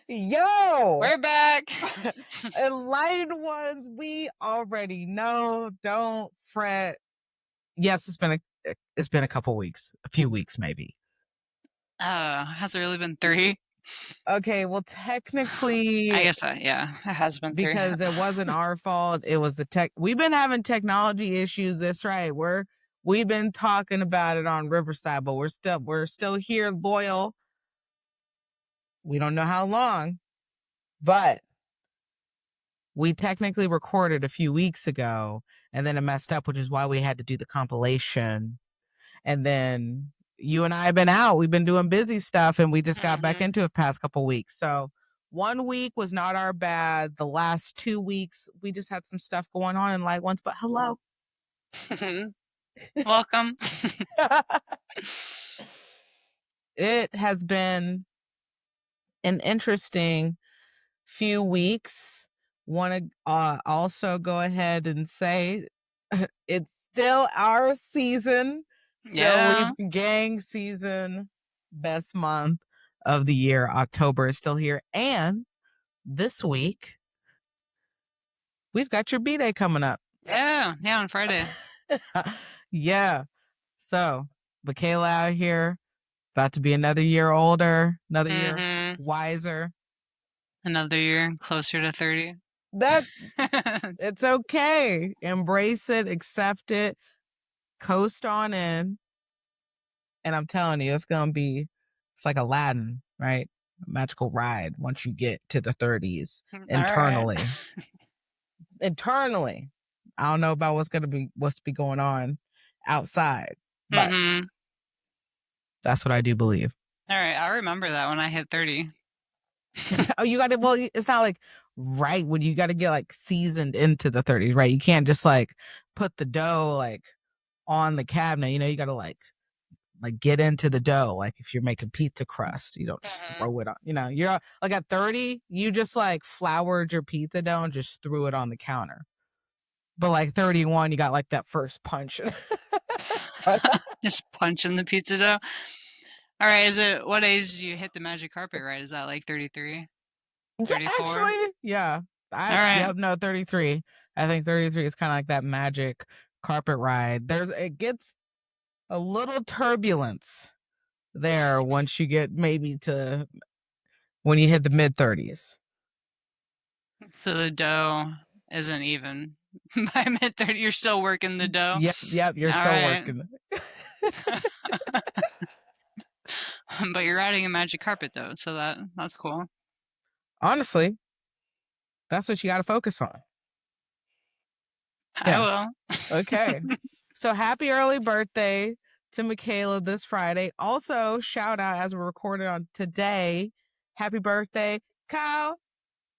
Yo, We're back. enlightened ones, we already know. Don't fret. Yes, it's been a couple weeks, a few weeks maybe. Has it really been 3? Okay, well, I technically, guess, yeah, it has been 3. because it wasn't our fault, it was the tech. We've been having technology issues. That's right. We've been talking about it on Riverside, but we're still here, loyal. We don't know how long, but we technically recorded a few weeks ago and then it messed up, which is why we had to do the compilation. And then you and I have been out. We've been doing busy stuff and we just got back into it past couple weeks. So 1 week was not our bad. The last 2 weeks, we just had some stuff going on in light ones, but hello. Welcome. It has been an interesting few weeks. Want to also go ahead and say it's still our season, still Yeah. Libra gang season, best month of the year. October is still here, and this week we've got your B-Day coming up. Yeah, on Friday. Yeah, so Michaela out here, about to be another year older, another year wiser, another year closer to 30. That it's okay. Embrace it, accept it, coast on in. And I'm telling you, it's like Aladdin, right? A magical ride once you get to the 30s internally. Right. Internally. I don't know about what's to be going on outside, but that's what I do believe. All right, I remember that when I hit 30. Oh, you got to, well, it's not like right when you got to get like seasoned into the 30s, right? You can't just like put the dough like on the cabinet, you got to like get into the dough. Like if you're making pizza crust, you don't just throw it on, you're like at 30, you just like floured your pizza dough and just threw it on the counter. But like 31, you got like that first punch. Just punching the pizza dough. All right, what age do you hit the magic carpet, right? Is that like 33? 34? Actually, yeah. All right. Yep, no, 33. I think 33 is kind of like that magic carpet ride. It gets a little turbulence there once you get maybe to when you hit the mid 30s. So the dough isn't even by mid 30. You're still working the dough. Yep. You're still working. But you're riding a magic carpet though, so that's cool. Honestly, that's what you got to focus on. Yeah. I will. Okay. So happy early birthday to Michaela this Friday. Also, shout out as we're recording on today. Happy birthday, Kyle,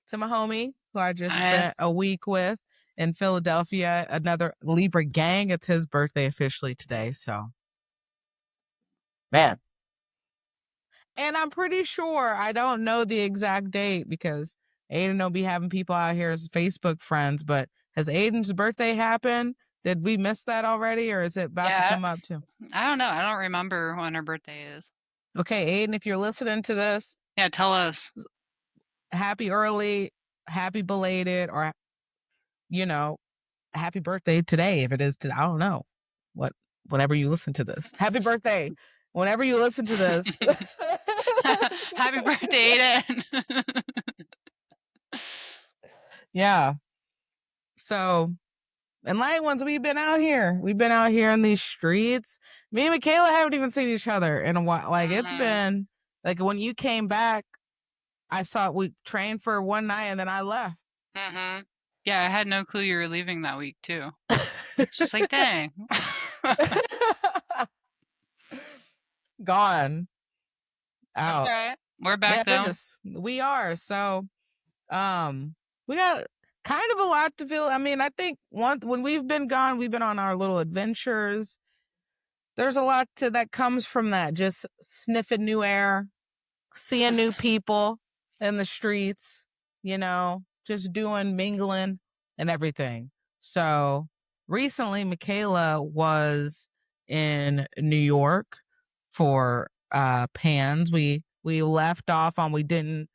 to my homie who I just spent a week with in Philadelphia. Another Libra gang. It's his birthday officially today. So, man. And I'm pretty sure, I don't know the exact date because Aiden don't be having people out here as Facebook friends, but has Aiden's birthday happened? Did we miss that already, or is it about to come up too? I don't know. I don't remember when her birthday is. Okay, Aiden, if you're listening to this, yeah, tell us. Happy early, happy belated, or happy birthday today if it is today. I don't know. Whenever you listen to this. Happy birthday. Whenever you listen to this. Happy birthday, Aiden. Yeah. So, and light ones, we've been out here. We've been out here in these streets. Me and Michaela haven't even seen each other in a while. Like it's been like when you came back, I saw we trained for one night and then I left. Yeah, I had no clue you were leaving that week too. Just like, dang. Gone. That's all right. We're back though. We are. So, we got kind of a lot to feel. I mean, I think when we've been gone, we've been on our little adventures. There's a lot that comes from that. Just sniffing new air, seeing new people in the streets, just doing mingling and everything. So recently, Michaela was in New York for PANS. We left off on we didn't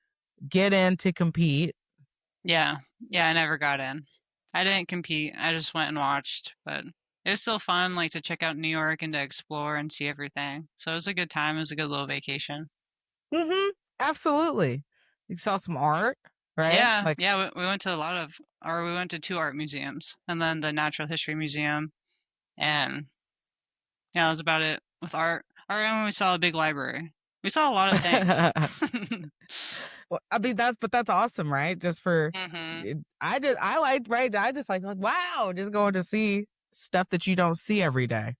get in to compete. Yeah. Yeah, I never got in. I didn't compete. I just went and watched, but it was still fun, like to check out New York and to explore and see everything. So it was a good time. It was a good little vacation. Absolutely. You saw some art, right? Yeah, Like yeah, we went to we went to two art museums and then the Natural History Museum, and yeah, that was about it with art. And we saw a big library. We saw a lot of things. well, I mean that's awesome, right? Just for hmm I like right. I just like wow, just going to see stuff that you don't see every day.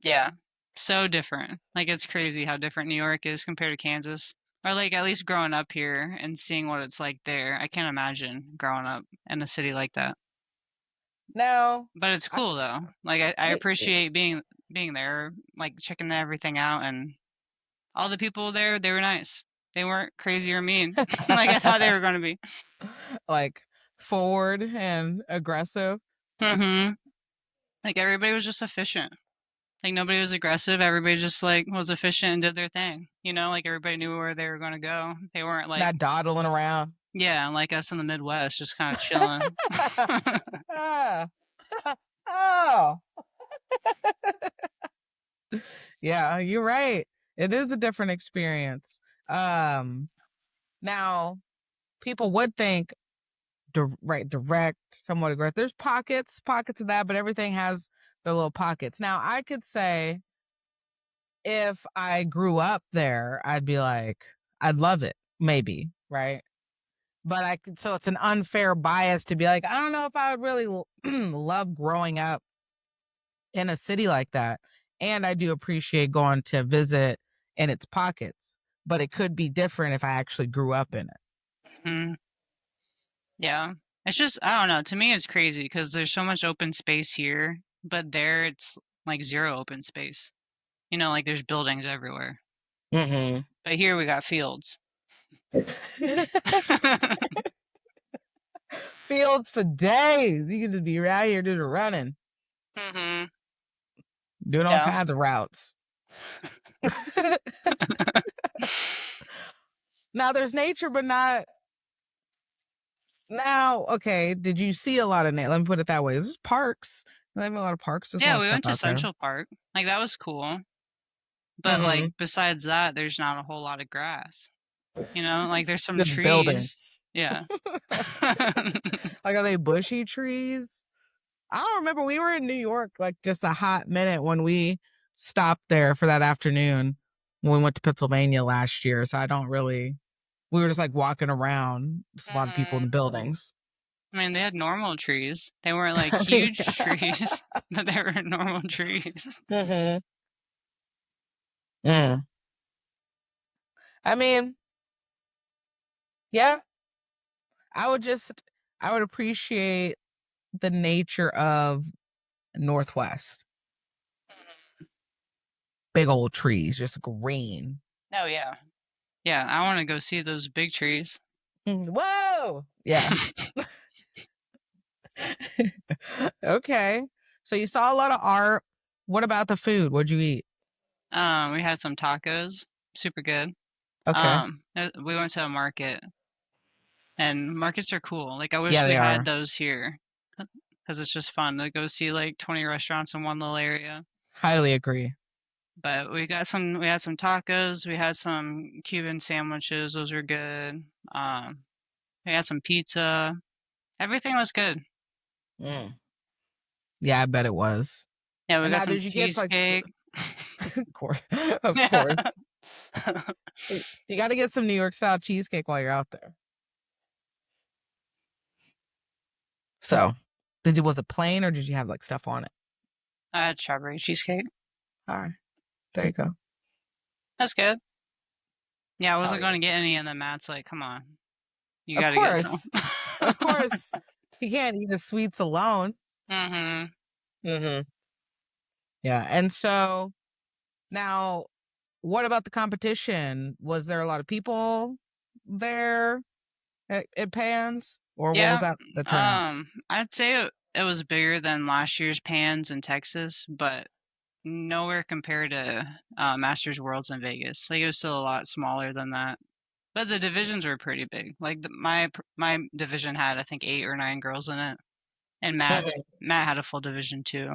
Yeah, so different. Like it's crazy how different New York is compared to Kansas. Or like at least growing up here and seeing what it's like there. I can't imagine growing up in a city like that. Now, But it's I, cool though. Like I appreciate being there, like checking everything out, and all the people there, they were nice. They weren't crazy or mean like I thought they were going to be. like forward and aggressive. Mhm. Like everybody was just efficient. Like nobody was aggressive. Everybody just like was efficient and did their thing. Like everybody knew where they were going to go. They weren't like, Not dawdling around. yeah, like us in the Midwest, just kind of chilling. Ah. Oh, yeah, you're right. It is a different experience. Now people would think direct, somewhat aggressive. There's pockets of that, but everything has their little pockets. Now I could say if I grew up there, I'd be like, I'd love it, maybe, right? But so it's an unfair bias to be like, I don't know if I would really love growing up in a city like that. And I do appreciate going to visit in its pockets, but it could be different if I actually grew up in it. Mhm. Yeah. It's just, I don't know. To me, it's crazy because there's so much open space here, but there it's like zero open space. Like there's buildings everywhere. Mm-hmm. But here we got fields. Fields for days. You could just be right here just running, hmm doing all Yeah. kinds of routes. Now there's nature, but not now. Okay, did you see a lot of nature? Let me put it that way. There's parks. They have a lot of parks. There's a lot Yeah, of we stuff went to out there. Central Park. Like that was cool. But Mm-hmm. like besides that, there's not a whole lot of grass. Like there's some Just building. trees. Yeah. Like, are they bushy trees? I don't remember. We were in New York like just a hot minute when we stopped there for that afternoon when we went to Pennsylvania last year. So I don't really. We were just like walking around. Just a lot of people in hmm the buildings. I mean, they had normal trees. They weren't like I mean, huge trees, but they were normal trees. mm-hmm. Mm. I mean, yeah. I would just. I would appreciate the nature of Northwest. Big old trees, just green. Oh yeah. Yeah, I want to go see those big trees. Whoa! Yeah. Okay. So you saw a lot of art. What about the food? What'd you eat? We had some tacos, super good. Okay. We went to a market, and markets are cool. Like I wish Yeah, we they had are. those here, because it's just fun to go see like 20 restaurants in one little area. Highly agree. But we had some tacos, we had some Cuban sandwiches, those were good. Um, we had some pizza. Everything was good. Mm. Yeah, I bet it was. Yeah, we And got now, some did you get like, cheesecake. of course, of Yeah. course, you got to get some New York style cheesecake while you're out there. So, was it plain or did you have like stuff on it? I had strawberry cheesecake. All right, there you go. That's good. Yeah, I Oh wasn't yeah, going to get any, and then Matt's like, "Come on, you of got to get some." course, of course. You can't eat the sweets alone. hmm Mm-hmm. Yeah, and so now, what about the competition? Was there a lot of people there at Pans, or what was Yeah, that the turnout? I'd say it was bigger than last year's Pans in Texas, but nowhere compared to Masters Worlds in Vegas. Like it was still a lot smaller than that. But the divisions were pretty big. Like my division had, I think, 8 or 9 girls in it, and Matt had a full division too.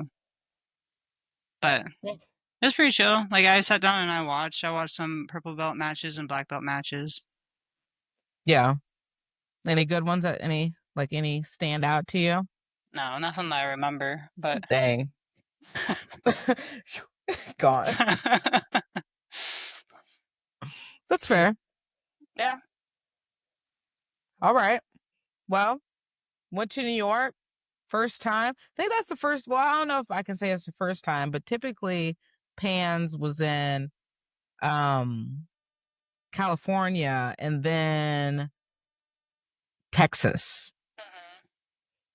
But it was pretty chill. Like I sat down and I watched. I watched some purple belt matches and black belt matches. Yeah. Any good ones that any stand out to you? No, nothing that I remember. But Dang. Gone. That's fair. yeah, All right. Well, went to New York. First time. I think that's the first. Well, I don't know if I can say it's the first time, but typically Pans was in California and then Texas.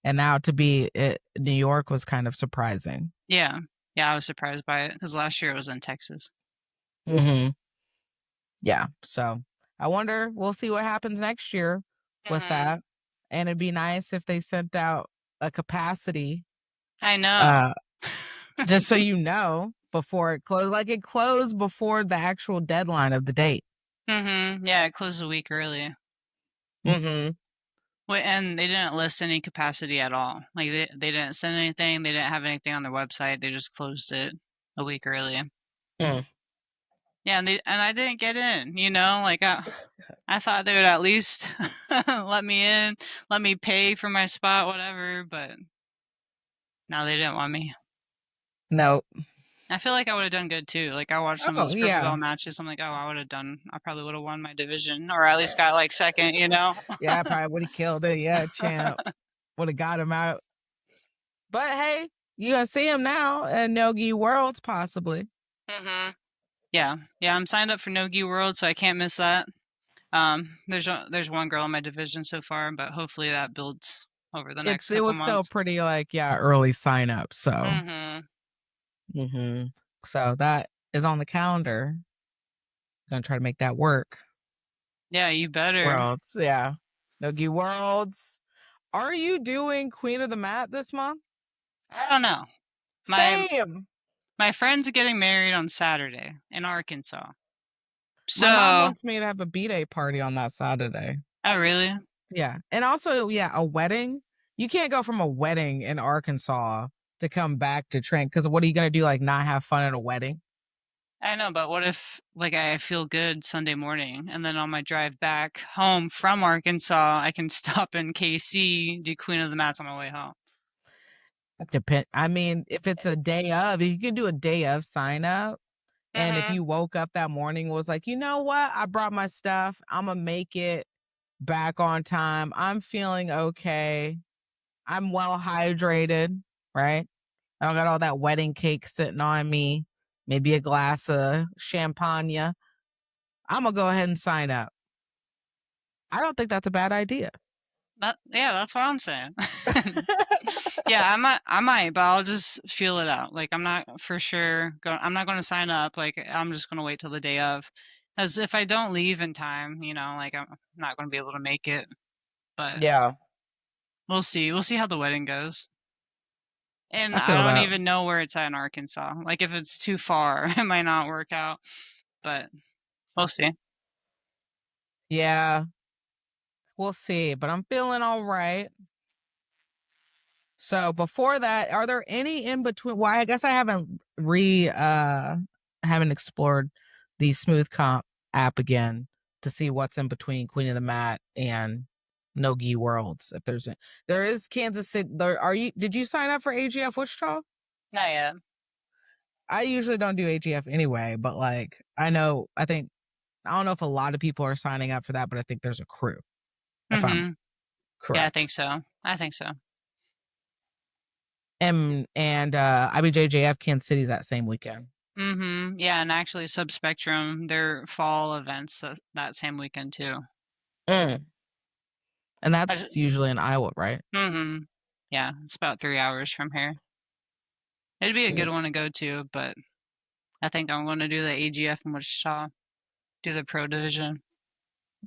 And now to be New York was kind of surprising. yeah, yeah. I was surprised by it because last year it was in Texas. Mm-hmm. Yeah. So I wonder, we'll see what happens next year with that. And it'd be nice if they sent out a capacity. I know. Just so you know, before it closed, like it closed before the actual deadline of the date. Yeah, it closed a week early. Mm-hmm. Wait, and they didn't list any capacity at all. Like they didn't send anything. They didn't have anything on their website. They just closed it a week early. Mm. Yeah, and I didn't get in. Like I thought they would at least let me in, let me pay for my spot, whatever. But no, they didn't want me. No. I feel like I would have done good too. Like I watched some of Oh, those purple yeah. belt matches. I'm like, oh, I probably would have won my division, or at least got like second. Yeah, I probably would have killed it. Yeah, champ. Would have got him out. But hey, you gonna see him now at Nogi Worlds, possibly. Yeah, yeah. I'm signed up for No Gi World, so I can't miss that. There's one girl in my division so far, but hopefully that builds over the next It couple was still months. pretty early sign up. So Mm-hmm. so that is on the calendar. Gonna try to make that work. Yeah, you better. Worlds, yeah. Nogi Worlds. Are you doing Queen of the Mat this month? I don't know. My Same. my friend's getting married on Saturday in Arkansas. My mom So, wants me to have a B-Day party on that Saturday. oh really? Yeah. And also, yeah, a wedding. You can't go from a wedding in Arkansas to come back to train because what are you gonna do? Like not have fun at a wedding? I know, but what if like I feel good Sunday morning and then on my drive back home from Arkansas, I can stop in KC, do Queen of the Mats on my way home. Depend. I mean, if it's a day of, you can do a day of sign up. And if Mm-hmm. you woke up that morning was like, you know what? I brought my stuff. I'm gonna make it back on time. I'm feeling okay. I'm well hydrated, right? I don't got all that wedding cake sitting on me. Maybe a glass of champagne. I'm gonna go ahead and sign up. I don't think that's a bad idea. Yeah, that's what I'm saying. Yeah, I might, but I'll just feel it out. Like I'm not for sure going. I'm not going to sign up. Like I'm just going to wait till the day of, as if I don't leave in time, like I'm not going to be able to make it. But Yeah, we'll see. We'll see how the wedding goes. And I I feel don't that. even know where it's at in Arkansas. Like if it's too far, it might not work out. But we'll see. Yeah, we'll see. But I'm feeling all right. So before that, are there any in between? Well, I guess I haven't explored the Smooth Comp app again to see what's in between Queen of the Mat and Nogi Worlds. If there is Kansas City. Did you sign up for AGF Wichita? Not yet. I usually don't do AGF anyway, but I don't know if a lot of people are signing up for that, but I think there's a crew, if I'm Yeah, I think correct. so. I think so. And IBJJF Kansas City's that same weekend. Yeah, and actually Subspectrum, their fall events that same weekend too. Mm. And I just, that's usually in Iowa, right? yeah, it's about 3 hours from here. It'd be a good Mm. one to go to, but I think I'm going to do the AGF in Wichita, do the pro division.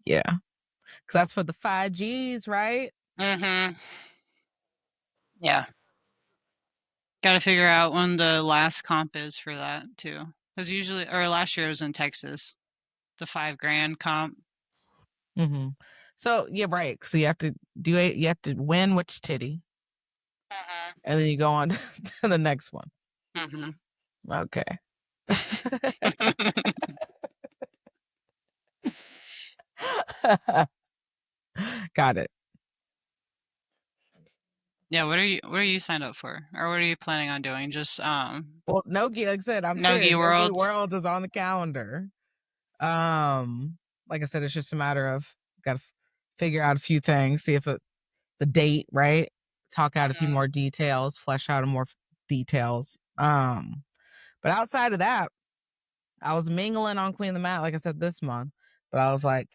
Yeah. Because that's for the 5Gs, right? Mm-hmm. Yeah. Got to figure out when the last comp is for that too. Because last year was in Texas, the 5 grand comp. Mm-hmm. So yeah, right. So you have to you have to win which titty, and then you go on to the next one. Mm-hmm. Okay. Got it. Yeah, what are you signed up for? Or what are you planning on doing? Just Well, Nogi, like I said, I'm Nogi serious. Nogi Worlds? Worlds is on the calendar. Like I said, it's just a matter of got to figure out a few things, see if the date, right? Talk out a few more details, flesh out more details. But outside of that, I was mingling on Queen of the Mat, like I said, this month. But I was like,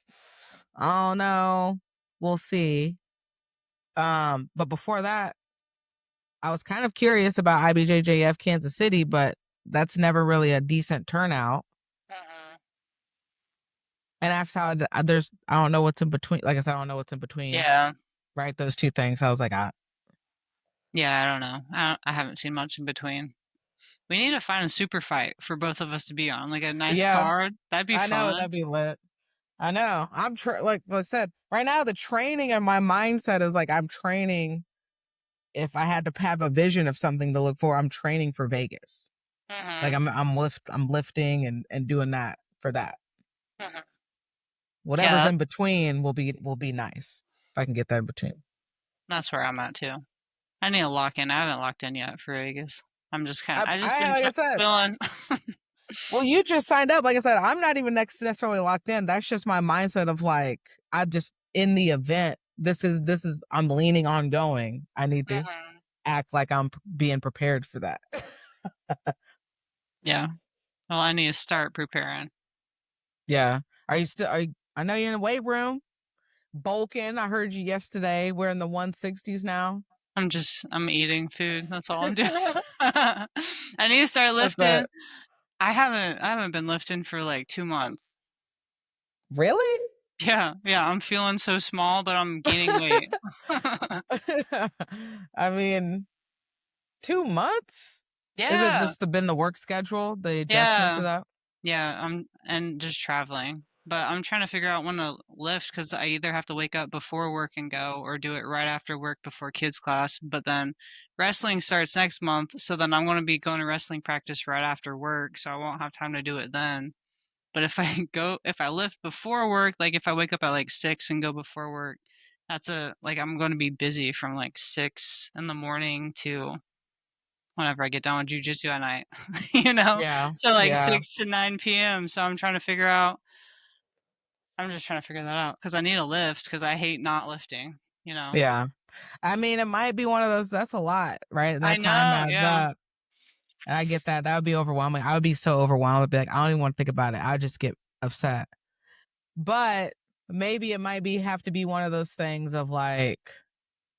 oh no, we'll see. But before that, I was kind of curious about IBJJF Kansas City, but that's never really a decent turnout. And after I don't know what's in between. Like I said, I don't know what's in between. Yeah. Right, those two things. I was like, Yeah, I don't know. I haven't seen much in between. We need to find a super fight for both of us to be on, like a nice yeah, card. That'd be I know fun. that'd be lit. I know. Like I said, right now the training and my mindset is like I'm training. If I had to have a vision of something to look for, I'm training for Vegas. Like I'm lifting and doing that for that. Whatever's Yeah, in between will be nice if I can get that in between. that's where I'm at too. I need to lock in. I haven't locked in yet for Vegas. I just been Like I said, feeling. well, you just signed up. Like I said, I'm not even necessarily locked in. That's just my mindset of like I just in the event. This is I'm leaning on going. I need to act like I'm being prepared for that. Yeah. Well, I need to start preparing. Yeah. Are you still? I know you're in the weight room, bulking. I heard you yesterday. We're in the 160s now. I'm eating food. That's all I'm doing. I need to start What's that? lifting. I haven't been lifting for like 2 months. Really? Yeah, yeah. I'm feeling so small, but I'm gaining weight. I mean, 2 months? Is it Yeah, just been the work schedule, the adjustment to yeah. that? Yeah, and just traveling. But I'm trying to figure out when to lift because I either have to wake up before work and go or do it right after work before kids class. But then wrestling starts next month, so then I'm going to be going to wrestling practice right after work, so I won't have time to do it then. But if I lift before work, like if I wake up at like 6 and go before work, I'm going to be busy from like 6 in the morning to whenever I get done with jujitsu at night, you know? Yeah. So like Yeah. 6 to 9 p.m. So I'm just trying to figure that out because I need a lift because I hate not lifting, you know? Yeah. I mean, it might be one of those that's a lot, right? And I that time know, adds yeah. up. And I get that. That would be overwhelming. I would be so overwhelmed. I'd be like, I don't even want to think about it. I would just get upset. But maybe it might be have to be one of those things of like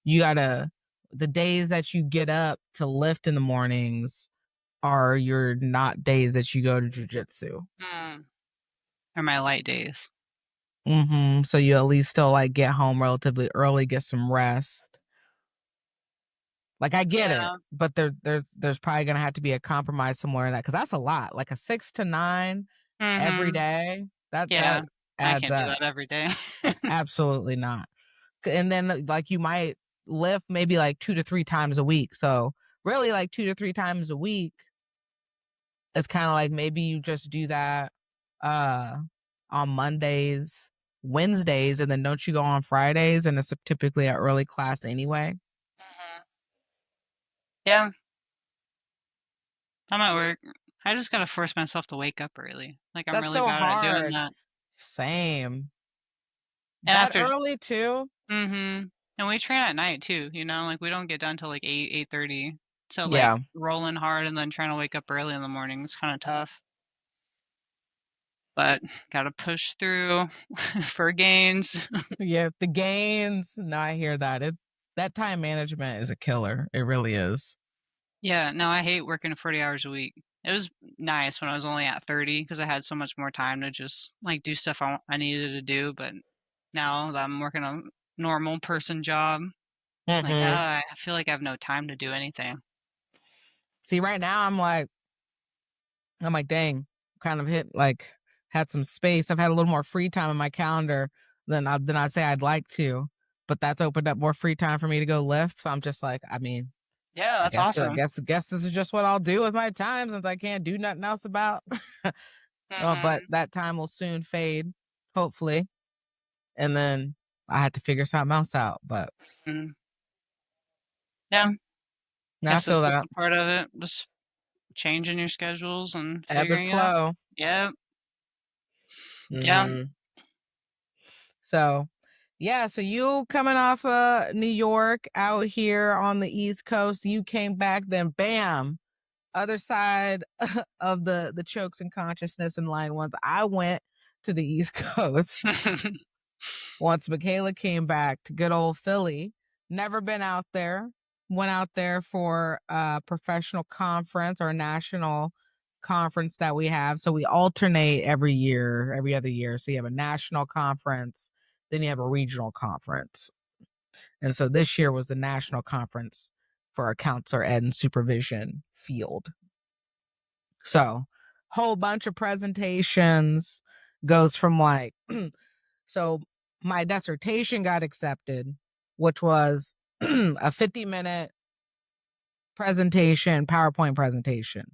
you gotta the days that you get up to lift in the mornings are your not days that you go to jujitsu. Mm. Are my light days. So you at least still like get home relatively early, get some rest. Like I get it, Yeah. but there's probably gonna have to be a compromise somewhere in that because that's a lot. Like a 6 to 9 every Mhm. day. That Yeah. I adds can't do up. that every day. Absolutely not. And then like you might lift maybe like 2 to 3 times a week. So really like 2 to 3 times a week, it's kind of like maybe you just do that uh on Mondays, Wednesdays, and then don't you go on Fridays? And it's typically an early class anyway. Mhm. Yeah, I'm at work. I just gotta force myself to wake up early. Like I'm That's really so bad at doing hard. that. Same. And That after early too? Mhm. And we train at night too, you know, like we don't get done till like 8, 8:30. So like Yeah. rolling hard and then trying to wake up early in the morning is kind of tough. But gotta push through for gains. Yeah. The gains. No, I hear that. That time management is a killer. It really is. Yeah, no, I hate working 40 hours a week. It was nice when I was only at 30 because I had so much more time to just like do stuff I needed to do. But now that I'm working a normal person job, like hmm I feel like I have no time to do anything. See, right now I'm like, dang, kind of hit like had some space. I've had a little more free time in my calendar. then I'd say I'd like to, but that's opened up more free time for me to go lift. So I'm just like, I mean, Yeah, I that's guess awesome. guess this is just what I'll do with my time since I can't do nothing else about. But Mhm. that time will soon fade, hopefully, and then I had to figure something else out. But Mm. Yeah, I guess feel that's just that a part of it, just changing your schedules and ebb and figuring it out. flow. Yep. Yeah. Hmm. So, yeah, so you coming off New York out here on the East Coast, you came back, then bam, other side of the chokes and consciousness and line ones. I went to the East Coast once Michaela came back to good old Philly. Never been out there. Went out there for a professional conference or a national conference that we have. So we alternate every year, every other year. So you have a national conference, then you have a regional conference. And so this year was the national conference for our counselor ed and supervision field. So whole bunch of presentations, goes from like so my dissertation got accepted, which was a 50-minute presentation, PowerPoint presentation.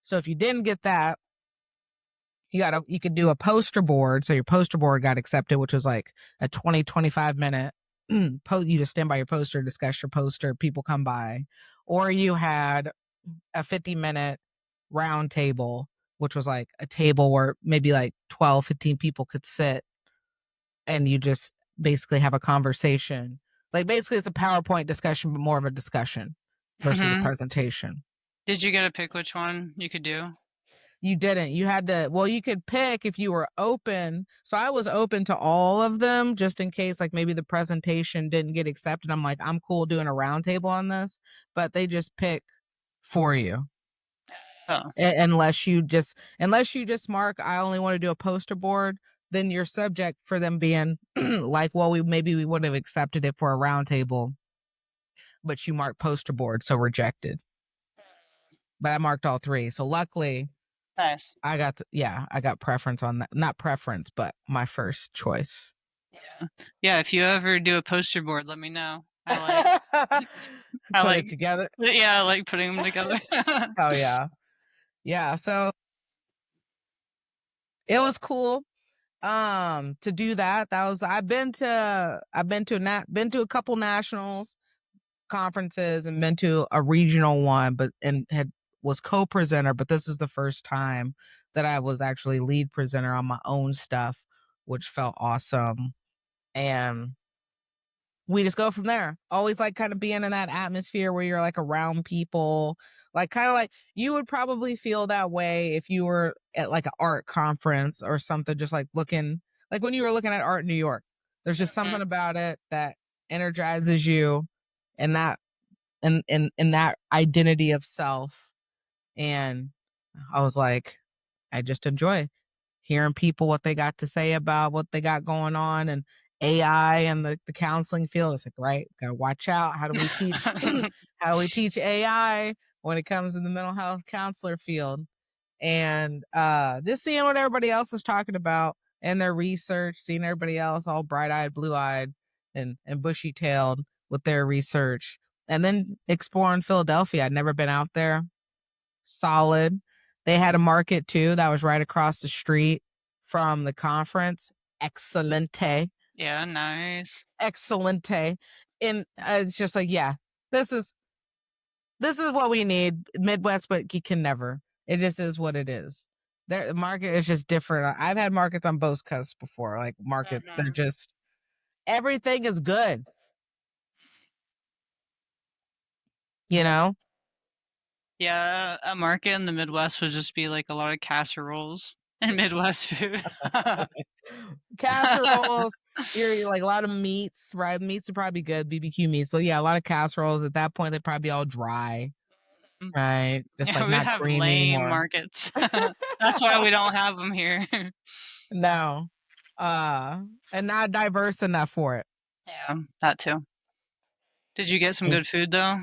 So if you didn't get that, you could do a poster board. So your poster board got accepted, which was like a 25 minute you just stand by your poster, discuss your poster, people come by. Or you had a 50-minute round table, which was like a table where maybe like 12, 15 people could sit and you just basically have a conversation. Like basically it's a PowerPoint discussion, but more of a discussion versus a Mhm. presentation. Did you get to pick which one you could do? You didn't. You had to, well, you could pick if you were open. So I was open to all of them just in case, like maybe the presentation didn't get accepted. I'm like, I'm cool doing a roundtable on this, but they just pick for you. Oh. Unless you just mark, I only want to do a poster board, then you're subject for them being like, well, we would have accepted it for a roundtable, but you marked poster board, so rejected. But I marked all three. So luckily, Nice. I got preference on that. Not preference, but my first choice. Yeah. Yeah, if you ever do a poster board, let me know. I Put like it together. yeah, I like putting them together. Oh yeah. Yeah. So it was cool to do that. That was been to a couple nationals conferences and been to a regional one, but and had was co-presenter, but this is the first time that I was actually lead presenter on my own stuff, which felt awesome. And we just go from there. Always like kind of being in that atmosphere where you're like around people, like kind of like you would probably feel that way if you were at like an art conference or something, just like looking like when you were looking at art in New York. There's just something Mhm. about it that energizes you and that and that identity of self. And I was like, I just enjoy hearing people what they got to say about what they got going on and AI and the counseling field. It's like, right, gotta watch out. How do we teach how do we teach AI when it comes to the mental health counselor field? And just seeing what everybody else is talking about and their research, seeing everybody else all bright-eyed, blue-eyed, and bushy-tailed with their research. And then exploring Philadelphia. I'd never been out there. Solid. They had a market too that was right across the street from the conference. Excelente. Yeah, nice. Excelente. And it's just like, yeah, this is what we need. Midwest, but you can never. It just is what it is. The market is just different. I've had markets on both coasts before. Like markets, they're Mhm. just everything is good. You know? Yeah, a market in the Midwest would just be like a lot of casseroles and Midwest food. Casseroles, you're like a lot of meats, right? Meats would probably be good, BBQ meats, but yeah, a lot of casseroles. At that point, they'd probably be all dry, Mm. right? Just like Yeah, we not have creamy lame anymore. markets. That's why we don't have them here. No. And not diverse enough for it. Yeah, that too. Did you get some good food though?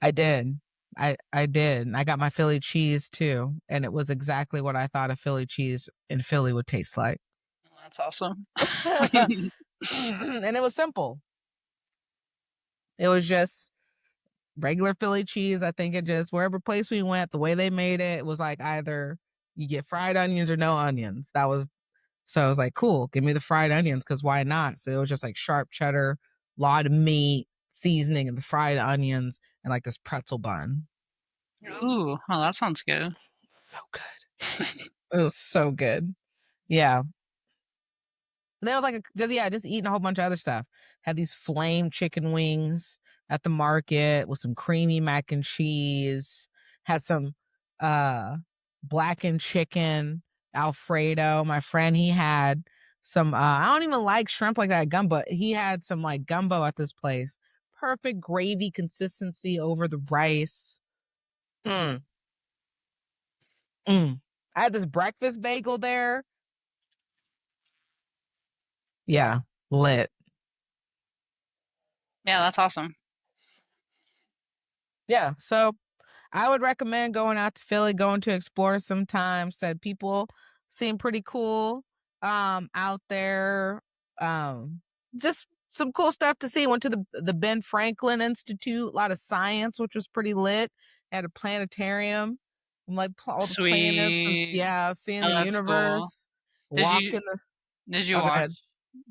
I did. I did. I got my Philly cheese too, and it was exactly what I thought a Philly cheese in Philly would taste like. That's awesome. And it was simple. It was just regular Philly cheese. I think it just, wherever place we went, the way they made it, it was like either you get fried onions or no onions. That was, so I was like, cool, give me the fried onions, because why not? So it was just like sharp cheddar, a lot of meat, seasoning, and the fried onions, and like this pretzel bun. Ooh, oh, that sounds good. So good. It was so good. Yeah. And there was like just eating a whole bunch of other stuff. Had these flame chicken wings at the market with some creamy mac and cheese. Had some blackened chicken Alfredo. My friend, he had some I don't even like shrimp like that gumbo. He had some like gumbo at this place. Perfect gravy consistency over the rice. Mm. Mm. I had this breakfast bagel there. Yeah, lit. Yeah, that's awesome. Yeah, so I would recommend going out to Philly, going to explore sometime. Said people seem pretty cool out there. Just some cool stuff to see. Went to the Ben Franklin Institute, a lot of science, which was pretty lit. Had a planetarium, and like all the planets, and Sweet. seeing Oh, the that's cool. universe. Did Walked you in the did you oh, go watch ahead.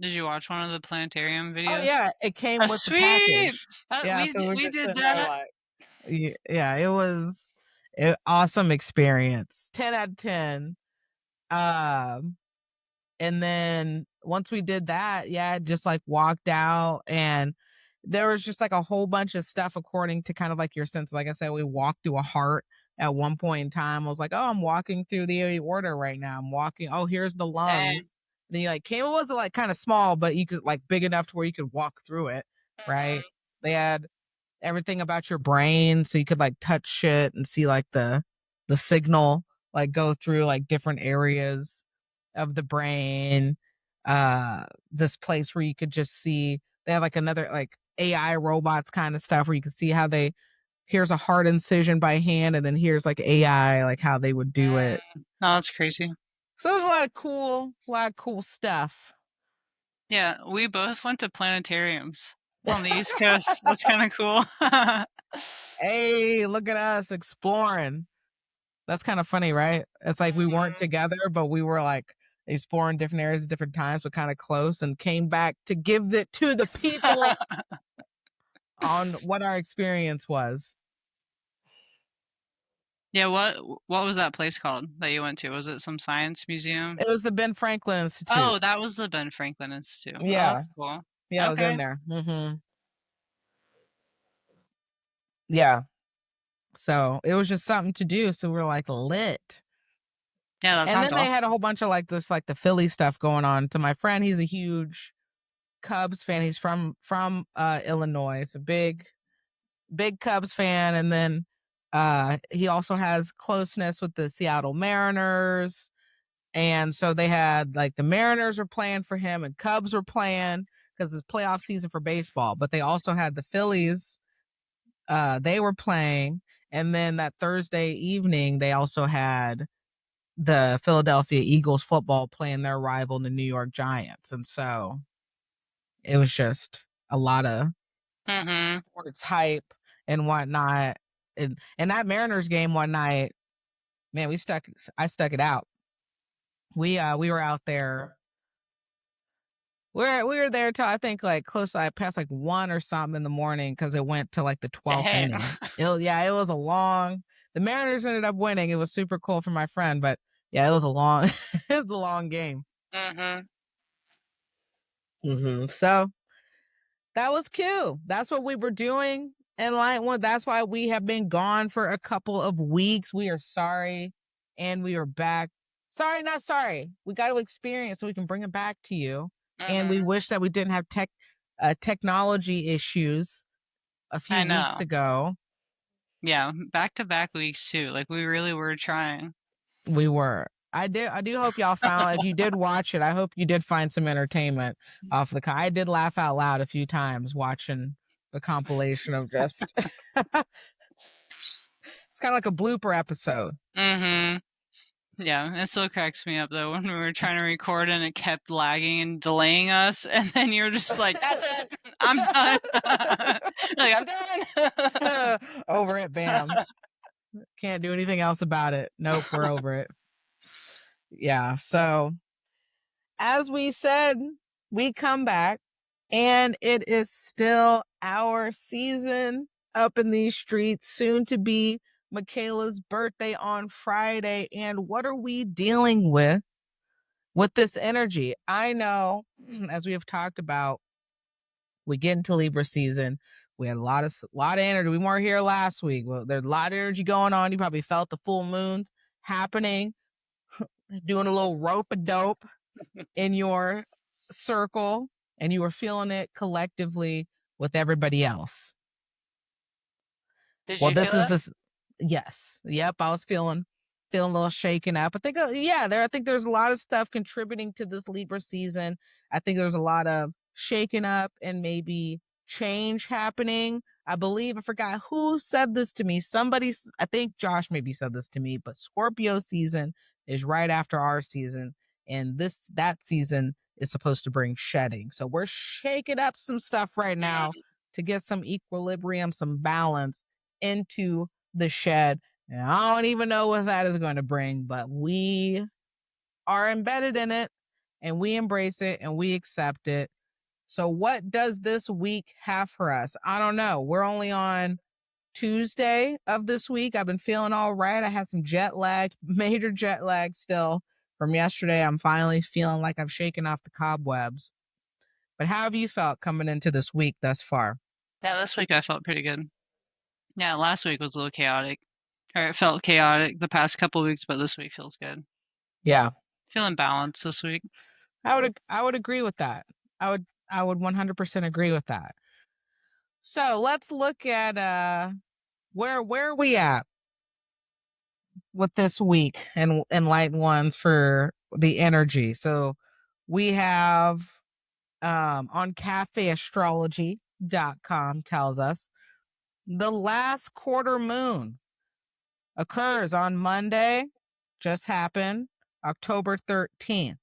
did you watch one of the planetarium Oh videos? yeah, it came with the Sweet. package. Yeah, so we're We just did sitting there that. like, yeah, it was an awesome experience. 10 out of 10. Um, and then once we did that, yeah, just like walked out, and there was just like a whole bunch of stuff according to kind of like your sense. Like I said, we walked through a heart at one point in time. I was like, oh, I'm walking through the aorta right now. I'm walking. Oh, here's the Dang. lungs. And then you like came. It was like kind of small, but you could like big enough to where you could walk through it. Right. They had everything about your brain, so you could like touch shit and see like the signal like go through like different areas of the brain. This place where you could just see, they have like another like AI robots kind of stuff where you can see how they, here's a heart incision by hand, and then here's like AI, like how they would do it. No, that's crazy. So there's a lot of cool stuff. Yeah, we both went to planetariums on the East Coast. That's kind of cool. Hey, look at us exploring. That's kind of funny, right? It's like we weren't together, but we were like exploring different areas at different times, but kind of close, and came back to give it to the people on what our experience was. Yeah, what was that place called that you went to? Was it some science museum? It was the Ben Franklin Institute. Oh, that was the Ben Franklin Institute. Oh, Yeah. that's cool. Yeah, I was in Okay. there. Yeah. So it was just something to do. So we were like lit. Yeah, that And sounds then they had a awesome. whole bunch of like this, like the Philly stuff going on. To my friend, he's a huge Cubs fan. He's from Illinois. So big Cubs fan. And then he also has closeness with the Seattle Mariners. And so they had like the Mariners were playing for him, and Cubs were playing because it's playoff season for baseball. But they also had the Phillies. They were playing. And then that Thursday evening, they also had the Philadelphia Eagles football playing their rival, the New York Giants. And so it was just a lot of Mm-hmm. sports hype and whatnot. And that Mariners game one night, man, I stuck it out. We were out there. We were there till I think like close. I passed like 1 or something in the morning because it went to like the 12th Dang. inning. It was a long. The Mariners ended up winning. It was super cool for my friend, but yeah, it was a long, it was a long game. Mm-hmm. So that was cute. That's what we were doing. And like, well, that's why we have been gone for a couple of weeks. We are sorry, and we are back. Sorry, not sorry. We got to experience so we can bring it back to you. And we Mm-hmm. wish that we didn't have technology issues a few I weeks know. ago. Yeah, back-to-back weeks too. Like we really were trying. We were. I do hope y'all found, if you did watch it, I hope you did find some entertainment off I did laugh out loud a few times watching the compilation of just it's kind of like a blooper episode. Mm-hmm. Yeah, it still cracks me up though when we were trying to record and it kept lagging and delaying us, and then you were just like, "That's it, I'm done." Like, "I'm done." Over it, bam. Can't do anything else about it. Nope, we're over it. Yeah. So, as we said, we come back and it is still our season up in these streets, soon to be Michaela's birthday on Friday. And what are we dealing with this energy? I know, as we have talked about, we get into Libra season. We had a lot of energy. We weren't here last week. Well, there's a lot of energy going on. You probably felt the full moon happening, doing a little rope a dope in your circle, and you were feeling it collectively with everybody else. Did Well, you feel this is that? this. Yes. Yep. I was feeling a little shaken up. I think, I think there's a lot of stuff contributing to this Libra season. I think there's a lot of shaken up and maybe change happening. I believe, I forgot who said this to me. I think Josh maybe said this to me, but Scorpio season is right after our season. And that season is supposed to bring shedding. So we're shaking up some stuff right now to get some equilibrium, some balance into the shed. And I don't even know what that is going to bring, but we are embedded in it and we embrace it and we accept it. So, what does this week have for us? I don't know. We're only on Tuesday of this week. I've been feeling all right. I had some jet lag, major jet lag still from yesterday. I'm finally feeling like I've shaken off the cobwebs. But how have you felt coming into this week thus far? Yeah, this week I felt pretty good. Yeah, last week was a little chaotic. Or it felt chaotic the past couple weeks, but this week feels good. Yeah, Feeling balanced this week. I would agree with that. I would 100% agree with that. So let's look at where are we at with this week and light ones for the energy. So we have on cafeastrology.com tells us the last quarter moon occurs on Monday, just happened, October 13th.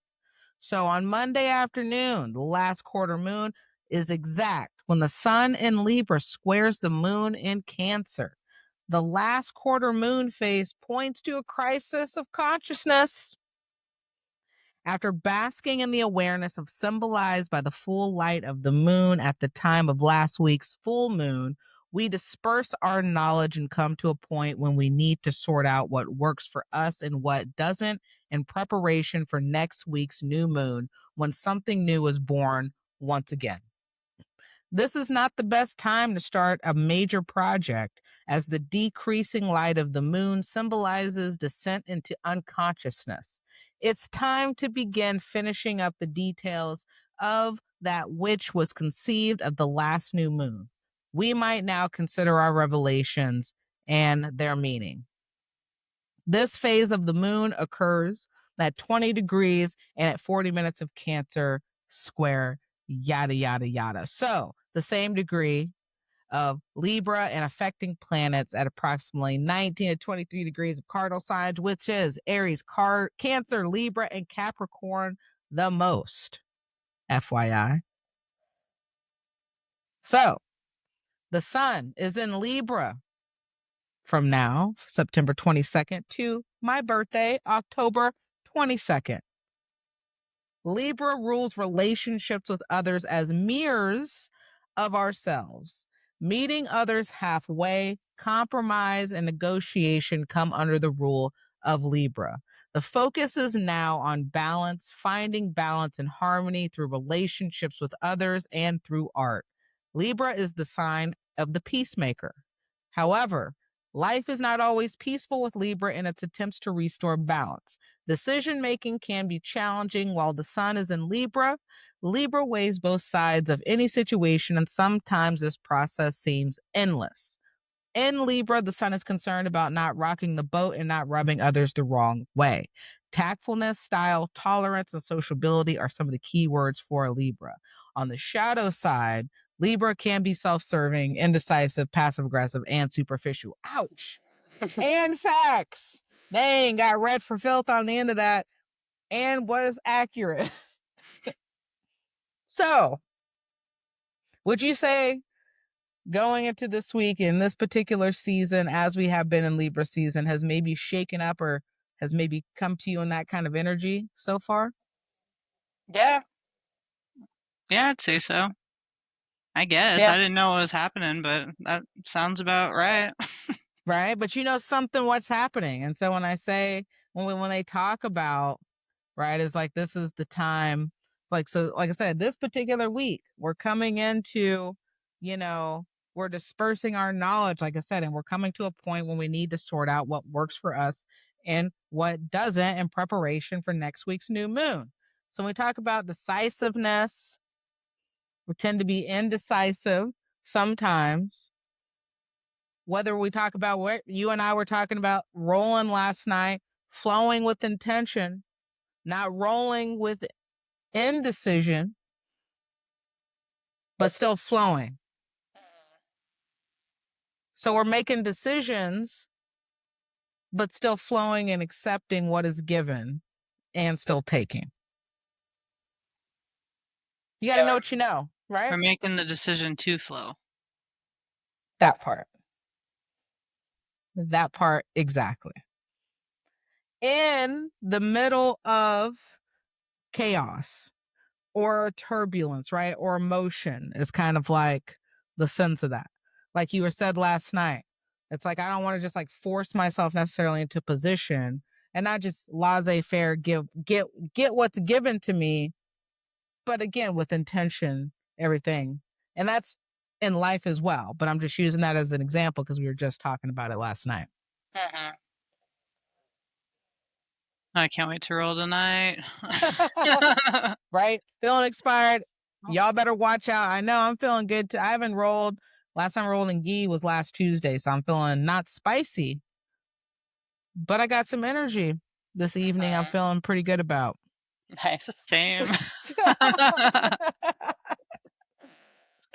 So on Monday afternoon, the last quarter moon is exact when the sun in Libra squares the moon in Cancer. The last quarter moon phase points to a crisis of consciousness. After basking in the awareness of symbolized by the full light of the moon at the time of last week's full moon, we disperse our knowledge and come to a point when we need to sort out what works for us and what doesn't in preparation for next week's new moon when something new is born once again. This is not the best time to start a major project, as the decreasing light of the moon symbolizes descent into unconsciousness. It's time to begin finishing up the details of that which was conceived of the last new moon. We might now consider our revelations and their meaning. This phase of the moon occurs at 20 degrees and at 40 minutes of Cancer square, yada, yada, yada. So the same degree of Libra and affecting planets at approximately 19 to 23 degrees of cardinal signs, which is Aries, Cancer, Libra, and Capricorn the most, FYI. So the sun is in Libra from now, September 22nd, to my birthday, October 22nd. Libra rules relationships with others as mirrors of ourselves. Meeting others halfway, compromise, and negotiation come under the rule of Libra. The focus is now on balance, finding balance and harmony through relationships with others and through art. Libra is the sign of the peacemaker. However, life is not always peaceful with Libra in its attempts to restore balance. Decision making can be challenging while the sun is in Libra. Libra weighs both sides of any situation, and sometimes this process seems endless. In Libra, the sun is concerned about not rocking the boat and not rubbing others the wrong way. Tactfulness, style, tolerance, and sociability are some of the key words for Libra. On the shadow side, Libra can be self-serving, indecisive, passive-aggressive, and superficial. Ouch! And facts. Dang, got red for filth on the end of that and was accurate. So, would you say going into this week in this particular season, as we have been in Libra season, has maybe shaken up or has maybe come to you in that kind of energy so far? Yeah. Yeah, I'd say so. I guess. Yeah. I didn't know what was happening, but that sounds about right. Right. But you know something what's happening. And so when I say, when they talk about, right, it's like this is the time, like, so like I said, this particular week, we're coming into, you know, we're dispersing our knowledge, like I said, and we're coming to a point when we need to sort out what works for us and what doesn't in preparation for next week's new moon. So when we talk about decisiveness, we tend to be indecisive sometimes. Whether we talk about what you and I were talking about, rolling last night, flowing with intention, not rolling with indecision, but still flowing. So we're making decisions, but still flowing and accepting what is given and still taking. You got to know what you know, right? We're making the decision to flow. That part. That part, exactly. In the middle of chaos or turbulence, right? Or emotion is kind of like the sense of that. Like you were said last night, it's like I don't want to just like force myself necessarily into position and not just laissez-faire get what's given to me, but again with intention, everything. And that's in life as well. But I'm just using that as an example because we were just talking about it last night. Mm-hmm. I can't wait to roll tonight. Right? Feeling expired. Y'all better watch out. I know I'm feeling good. I haven't rolled. Last time I rolled in ghee was last Tuesday, so I'm feeling not spicy, but I got some energy this evening. I'm feeling pretty good about. Nice. Same.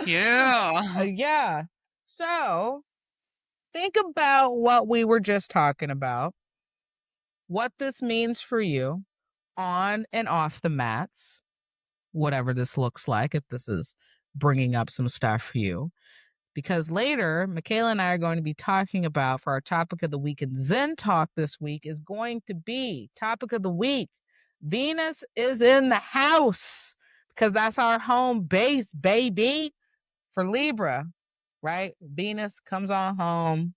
Yeah. Yeah. So think about what we were just talking about, what this means for you on and off the mats, whatever this looks like, if this is bringing up some stuff for you. Because later, Michaela and I are going to be talking about, for our topic of the week and Zen Talk this week is going to be topic of the week. Venus is in the house because that's our home base, baby, for Libra, right? Venus comes on home,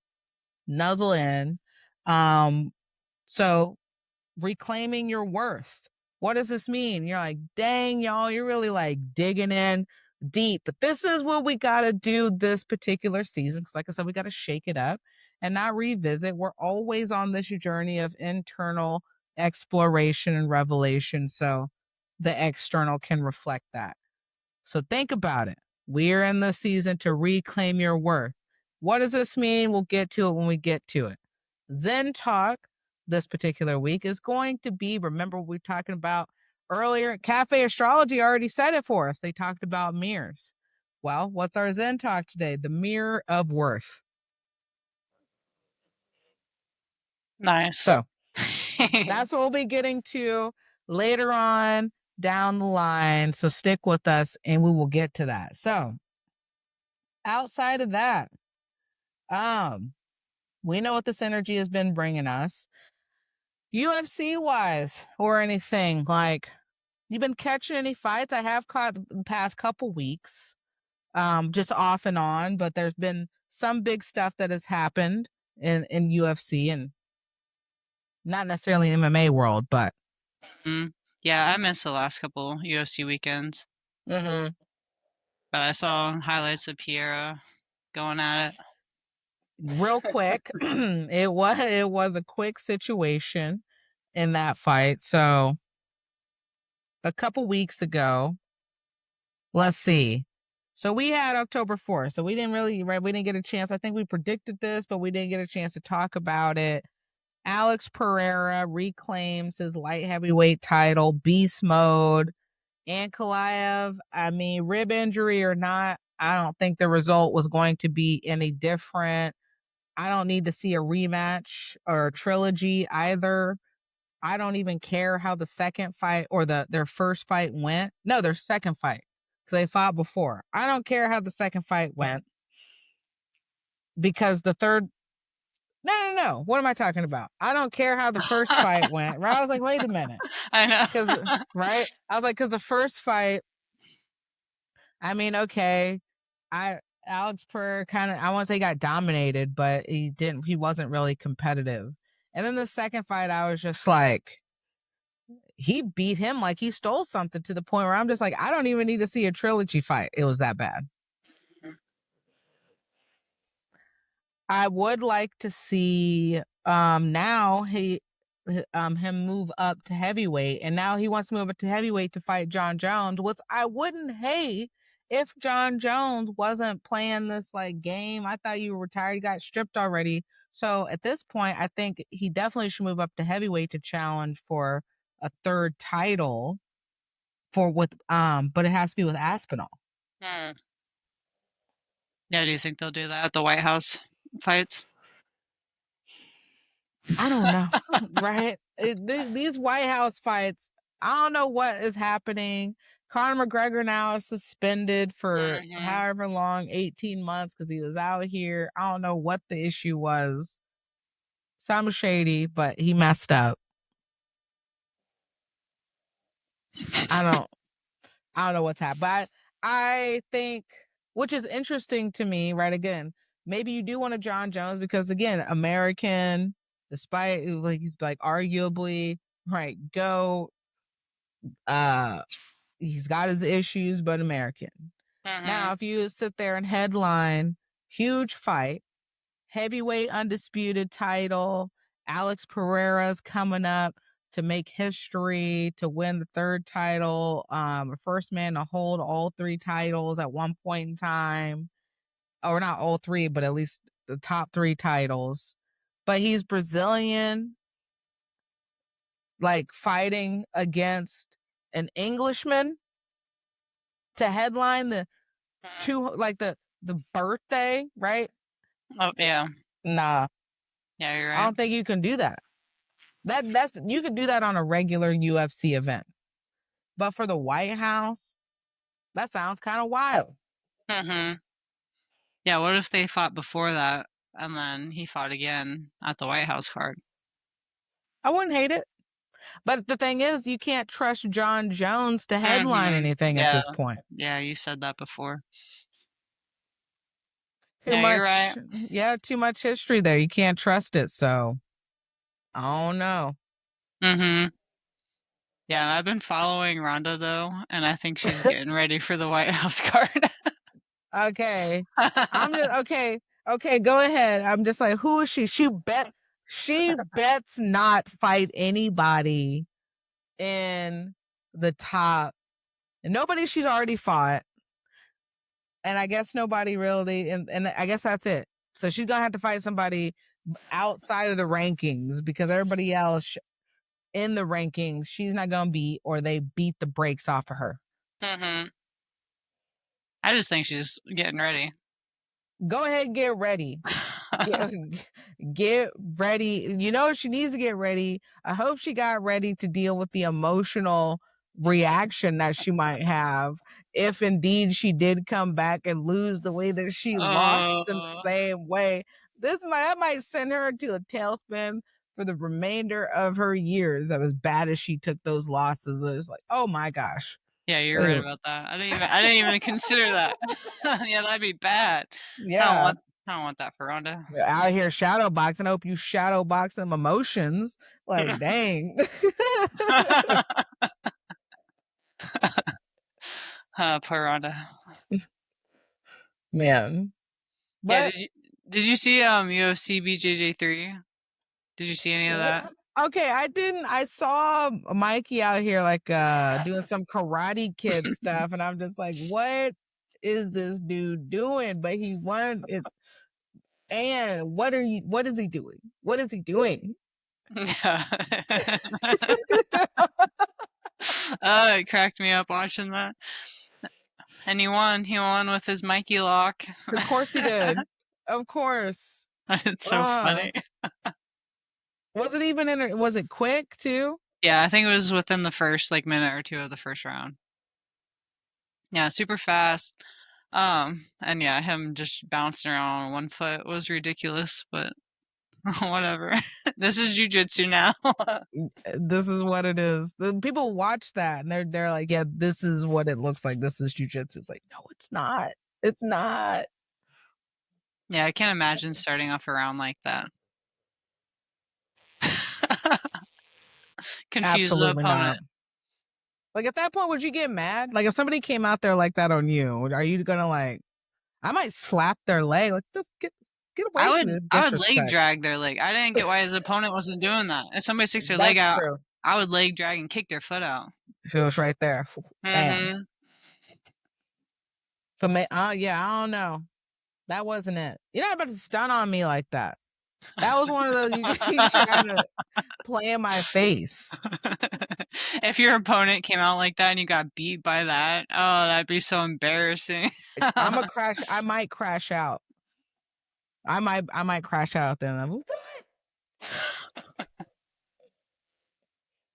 nuzzle in. So reclaiming your worth. What does this mean? You're like, dang, y'all, you're really like digging in deep. But this is what we got to do this particular season. Because, like I said, we got to shake it up and not revisit. We're always on this journey of internal exploration and revelation. So the external can reflect that. So think about it. We're in the season to reclaim your worth. What does this mean? We'll get to it when we get to it. Zen Talk this particular week is going to be, remember we were talking about earlier, Cafe Astrology already said it for us. They talked about mirrors. Well, what's our Zen Talk today? The mirror of worth. Nice. So that's what we'll be getting to later on down the line. So stick with us and we will get to that. So outside of that, we know what this energy has been bringing us. UFC wise or anything, like you've been catching any fights? I have caught the past couple weeks, just off and on, but there's been some big stuff that has happened in UFC and not necessarily in MMA world, but yeah, I missed the last couple UFC weekends, but I saw highlights of Piera going at it. real quick, it was a quick situation in that fight. So a couple weeks ago, let's see. So we had October 4th. So we didn't really, right? We didn't get a chance. I think we predicted this, but we didn't get a chance to talk about it. Alex Pereira reclaims his light heavyweight title, beast mode. Ankalaev, I mean, rib injury or not, I don't think the result was going to be any different. I don't need to see a rematch or a trilogy either. I don't even care how the second fight or their first fight went. No, their second fight, because they fought before. I don't care how the second fight went, because the third. No. What am I talking about? I don't care how the first fight went. Right? I was like, wait a minute, I know. because right? I was like, because the first fight. I mean, okay, Alex Pereira kind of, I won't say got dominated, but he wasn't really competitive. And then the second fight, I was just like, he beat him like he stole something, to the point where I'm just like, I don't even need to see a trilogy fight. It was that bad. I would like to see now him move up to heavyweight, and now he wants to move up to heavyweight to fight John Jones, which I wouldn't hate if John Jones wasn't playing this like game. I thought you were retired, you got stripped already. So at this point, I think he definitely should move up to heavyweight to challenge for a third title but it has to be with Aspinall. Yeah, do you think they'll do that at the White House fights? I don't know, right? These White House fights, I don't know what is happening. Conor McGregor now is suspended for however long, 18 months, because he was out here. I don't know what the issue was. Some shady, but he messed up. I don't know what's happened. But I think, which is interesting to me, right? Again, maybe you do want a John Jones because, again, American, despite like he's like arguably right, he's got his issues, but American. Now, if you sit there and headline huge fight, heavyweight undisputed title, Alex Pereira's coming up to make history, to win the third title, first man to hold all three titles at one point in time, or not all three, but at least the top three titles. But he's Brazilian, like fighting against an Englishman to headline the the birthday, right? Oh yeah. Nah. Yeah, you're right. I don't think you can do that. That's you could do that on a regular UFC event. But for the White House, that sounds kind of wild. Yeah, what if they fought before that and then he fought again at the White House card? I wouldn't hate it. But the thing is, you can't trust John Jones to headline anything at this point. Yeah, you said that before. Too much. Yeah, too much history there. You can't trust it. So, I don't know. Yeah, I've been following Ronda though, and I think she's getting ready for the White House card. Okay. I'm just okay. Okay, go ahead. I'm just like, who is she? She bets not fight anybody in the top. Nobody she's already fought. And I guess nobody really, and I guess that's it. So she's gonna have to fight somebody outside of the rankings, because everybody else in the rankings she's not gonna beat, or they beat the brakes off of her. I just think she's getting ready. Go ahead and get ready. Get ready. You know, she needs to get ready. I hope she got ready to deal with the emotional reaction that she might have if indeed she did come back and lose the way that she lost in the same way. That might send her into a tailspin for the remainder of her years. That as bad as she took those losses, it's like, oh my gosh. Yeah, you're right about that. I didn't even consider that. Yeah, that'd be bad. Yeah. I don't want that for Ronda. Out here shadow boxing. I hope you shadow box them emotions. Like, dang. Poor Ronda. Man. But yeah, did you see UFC BJJ3? Did you see any of that? Okay, I didn't. I saw Mikey out here like doing some Karate Kid stuff, and I'm just like, what is this dude doing? But he won it. And what is he doing? What is he doing? Yeah. It cracked me up watching that. And he won with his Mikey lock. Of course he did. Of course. It's so funny. Was it even was it quick too? Yeah, I think it was within the first like minute or two of the first round. Yeah, super fast. And yeah, him just bouncing around on one foot was ridiculous, but whatever. This is jujitsu now. This is what it is. The people watch that and they're like, yeah, this is what it looks like. This is jujitsu. It's like, no, it's not. It's not. Yeah, I can't imagine starting off a round like that. Confuse the Absolutely opponent. not. Like at that point, would you get mad? Like if somebody came out there like that on you, are you gonna like? I might slap their leg. Like get away from me. I would leg Disrespect. drag their leg. I didn't get why his opponent wasn't doing that. If somebody sticks their leg That's out, true. I would leg drag and kick their foot out. So it's right there. Bam. Mm-hmm. But yeah, I don't know. That wasn't it. You're not about to stun on me like that. That was one of those you trying to play in my face. If your opponent came out like that and you got beat by that, oh, that'd be so embarrassing. I'm a crash. I might crash out. I might crash out then.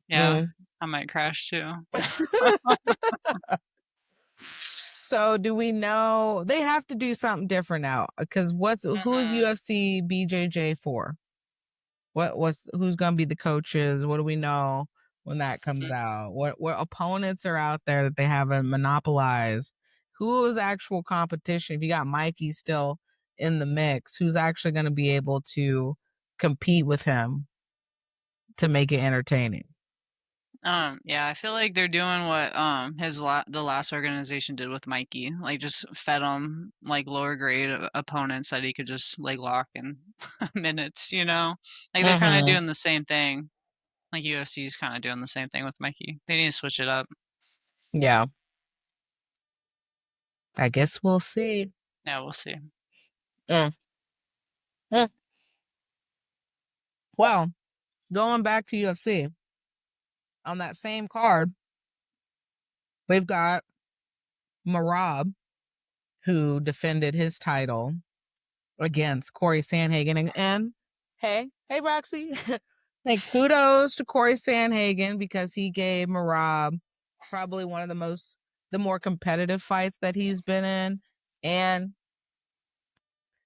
Yeah, I might crash too. So do we know they have to do something different now? Because who's UFC BJJ for? Who's gonna be the coaches? What do we know when that comes out? What opponents are out there that they haven't monopolized? Who is actual competition? If you got Mikey still in the mix, who's actually going to be able to compete with him to make it entertaining? Yeah, I feel like they're doing what the last organization did with Mikey, like just fed him like lower grade opponents that he could just leg lock in minutes, you know? Like they're kind of doing the same thing. Like UFC's kind of doing the same thing with Mikey. They need to switch it up. Yeah. I guess we'll see. Yeah, we'll see. Well, going back to UFC, on that same card, we've got Merab, who defended his title against Corey Sandhagen. And hey, Roxy, like kudos to Corey Sandhagen because he gave Merab probably one of the more competitive fights that he's been in. And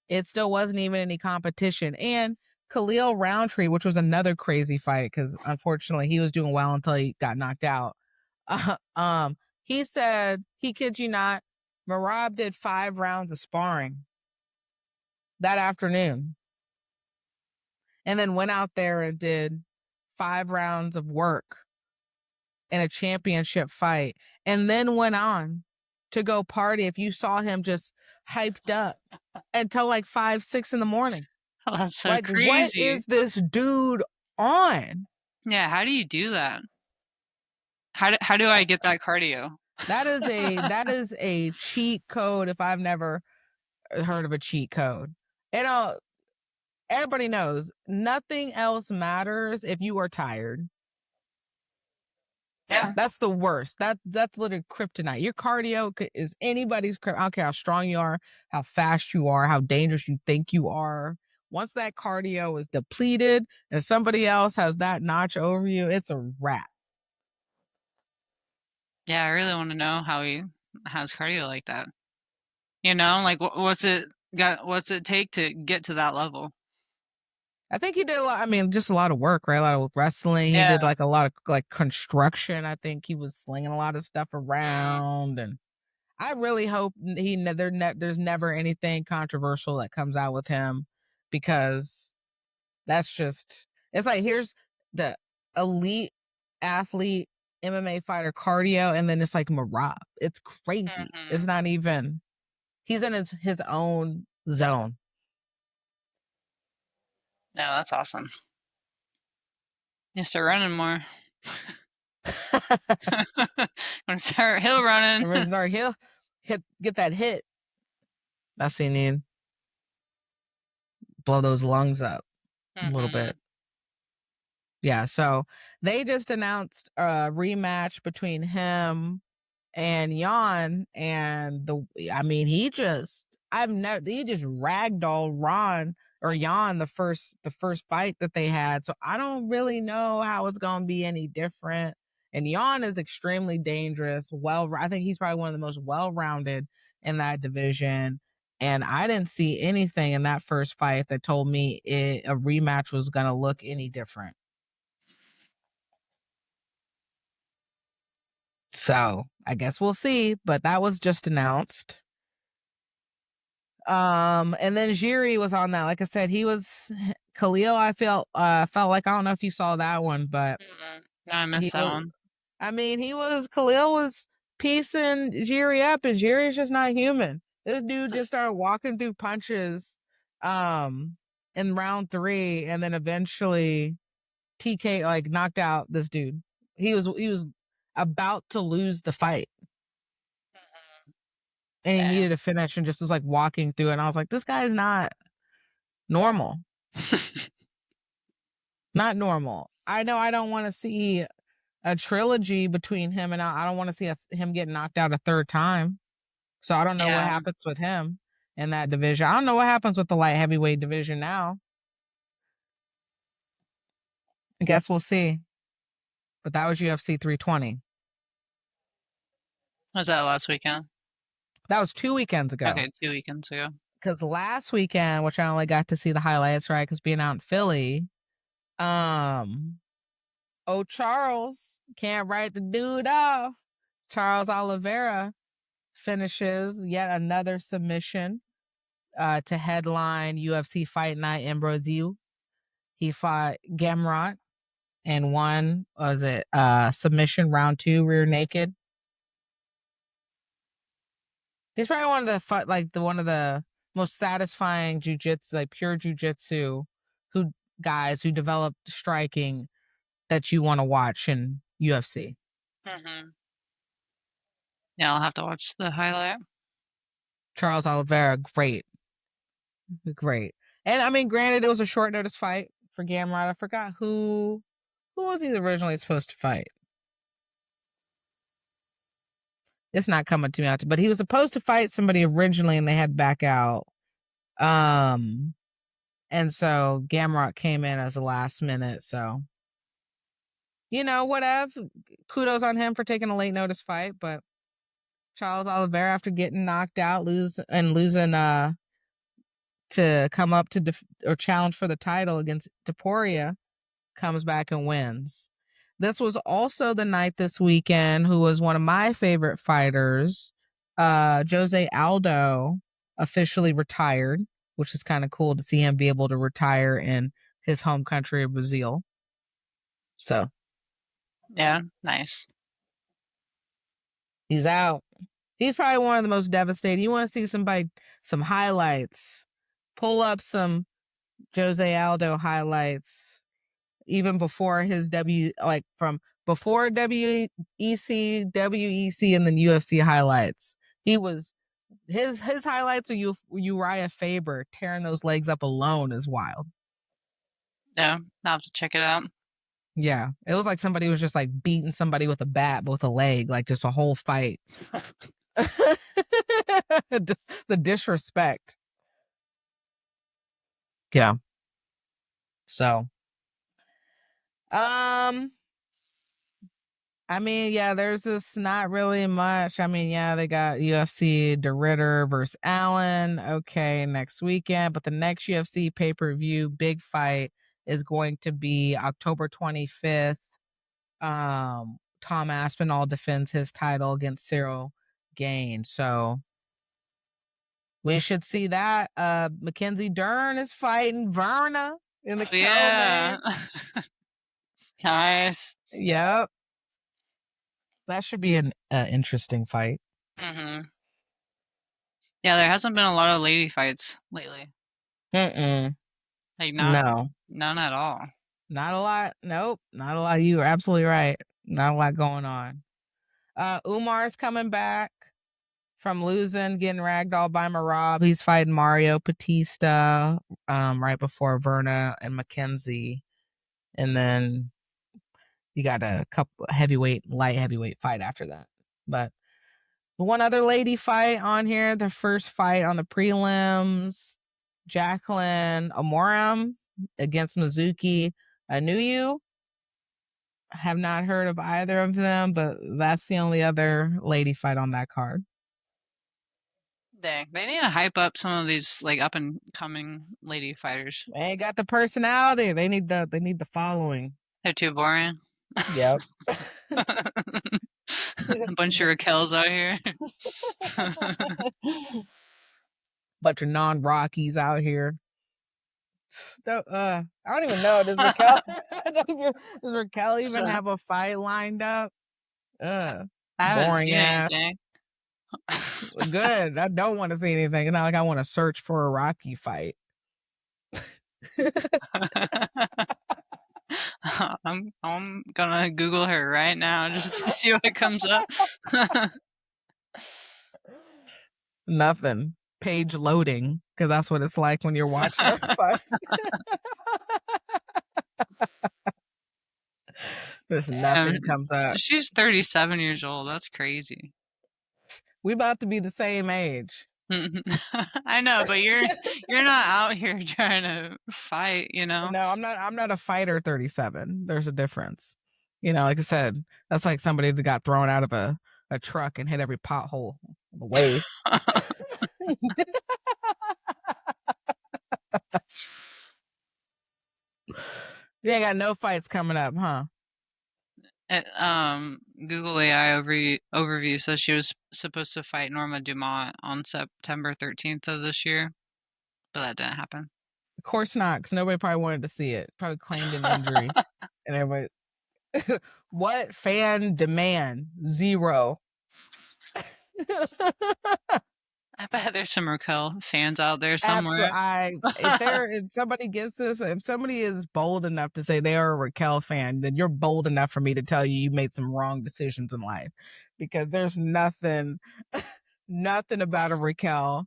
it still wasn't even any competition. And Khalil Roundtree, which was another crazy fight because unfortunately he was doing well until he got knocked out. He said, he kid you not, Merab did 5 rounds of sparring that afternoon and then went out there and did 5 rounds of work in a championship fight and then went on to go party. If you saw him just hyped up until like 5, 6 in the morning. Oh, that's so like, crazy. What is this dude on? Yeah, how do you do that? How do I get that cardio? That is a cheat code if I've never heard of a cheat code. Everybody knows nothing else matters if you are tired. Yeah. That's the worst. That's literally kryptonite. Your cardio is anybody's. I don't care how strong you are, how fast you are, how dangerous you think you are. Once that cardio is depleted and somebody else has that notch over you, it's a wrap. Yeah, I really want to know how he has cardio like that. You know, like what's it take to get to that level? I think he did a lot. I mean, just a lot of work, right? A lot of wrestling. He did like a lot of like construction. I think he was slinging a lot of stuff around, and I really hope there's never anything controversial that comes out with him, because that's just, it's like, here's the elite athlete MMA fighter cardio, and then it's like Merab. It's crazy. It's not even. He's in his own zone. Yeah, that's awesome. Yeah, start running more. Gonna start hill running. Get that hit. That's what you need. Blow those lungs up a little bit. Yeah, so they just announced a rematch between him and Jan, and he just ragdolled or Jan the first fight that they had. So I don't really know how it's going to be any different. And Jan is extremely dangerous. I think he's probably one of the most well-rounded in that division. And I didn't see anything in that first fight that told me a rematch was going to look any different. So I guess we'll see, but that was just announced. And then Jiri was on that. Like I said, he was Khalil. I felt like, I don't know if you saw that one, but no, I missed that one. I mean, Khalil was piecing Jiri up, and Jiri's just not human. This dude just started walking through punches, in round 3, and then eventually TK like knocked out this dude. He was about to lose the fight. And he needed a finish and just was like walking through it. And I was like, this guy's not normal. Not normal. I know I don't want to see a trilogy between him, and I don't want to see him get knocked out a third time. So I don't know what happens with him in that division. I don't know what happens with the light heavyweight division now. I guess we'll see. But that was UFC 320. Was that last weekend? That was 2 weekends ago. Okay, 2 weekends ago. Because last weekend, which I only got to see the highlights, right? Because being out in Philly, Charles can't write the dude off. Charles Oliveira finishes yet another submission to headline UFC Fight Night in Brazil. He fought Gamrot and won, submission round 2, rear naked. He's probably one of the most satisfying jiu-jitsu, like pure jiu-jitsu guys who developed striking that you want to watch in UFC. Mm-hmm. Yeah, I'll have to watch the highlight. Charles Oliveira, great. And I mean, granted, it was a short notice fight for Gamrot. I forgot who was he originally supposed to fight. It's not coming to me, but he was supposed to fight somebody originally, and they had to back out. And so Gamrot came in as a last minute. So, whatever. Kudos on him for taking a late notice fight, but Charles Oliveira, after getting knocked out, losing to come up to or challenge for the title against Topuria, comes back and wins. This was also the night this weekend who was one of my favorite fighters, Jose Aldo, officially retired, which is kind of cool to see him be able to retire in his home country of Brazil. So, yeah, nice. He's out. He's probably one of the most devastating. You want to see some highlights. Pull up some Jose Aldo highlights, even before his from before WEC, and then UFC highlights. His highlights of Uriah Faber tearing those legs up alone is wild. Yeah, I'll have to check it out. Yeah, it was like somebody was just like beating somebody with a bat, with a leg, like just a whole fight. The disrespect. Yeah. So, I mean, yeah, there's this not really much. I mean, yeah, they got UFC De Ritter versus Allen. Okay, next weekend. But the next UFC pay-per-view big fight is going to be October 25th. Tom Aspinall defends his title against Cyril Gaines. So we should see that. Mackenzie Dern is fighting Verna in the co-main. Nice. Yep. That should be an interesting fight. Mm-hmm. Yeah, there hasn't been a lot of lady fights lately. Like none at all. Not a lot. Nope, not a lot. You are absolutely right. Not a lot going on. Umar's coming back from losing, getting ragdolled by Merab. He's fighting Mario Batista right before Verna and Mackenzie. And then you got a couple light heavyweight fight after that. But one other lady fight on here, the first fight on the prelims. Jacqueline Amorim against Mizuki Anuyu. Have not heard of either of them, but that's the only other lady fight on that card. Dang, they need to hype up some of these like up and coming lady fighters. They ain't got the personality. They need the following. They're too boring. Yep. A bunch of Raquels out here. Bunch of non-Rockies out here. I don't even know. Does Raquel even have a fight lined up? I haven't Boring seen ass. anything. Good. I don't want to see anything. It's not like I want to search for a Rocky fight. I'm gonna Google her right now just to see what comes up. Nothing. Page loading, because that's what it's like when you're watching a fight. There's nothing comes up. She's 37 years old. That's crazy. We about to be the same age. I know, but you're not out here trying to fight, you know. No, I'm not a fighter 37. There's a difference. You know, like I said, that's like somebody that got thrown out of a truck and hit every pothole on the way. You ain't got no fights coming up, huh? Google AI overview says she was supposed to fight Norma Dumont on September 13th of this year, but that didn't happen. Of course not, because nobody probably wanted to see it. Probably claimed an injury. And everybody, what fan demand? 0. I bet there's some Raquel fans out there somewhere. If somebody gets this, if somebody is bold enough to say they are a Raquel fan, then you're bold enough for me to tell you made some wrong decisions in life, because there's nothing about a Raquel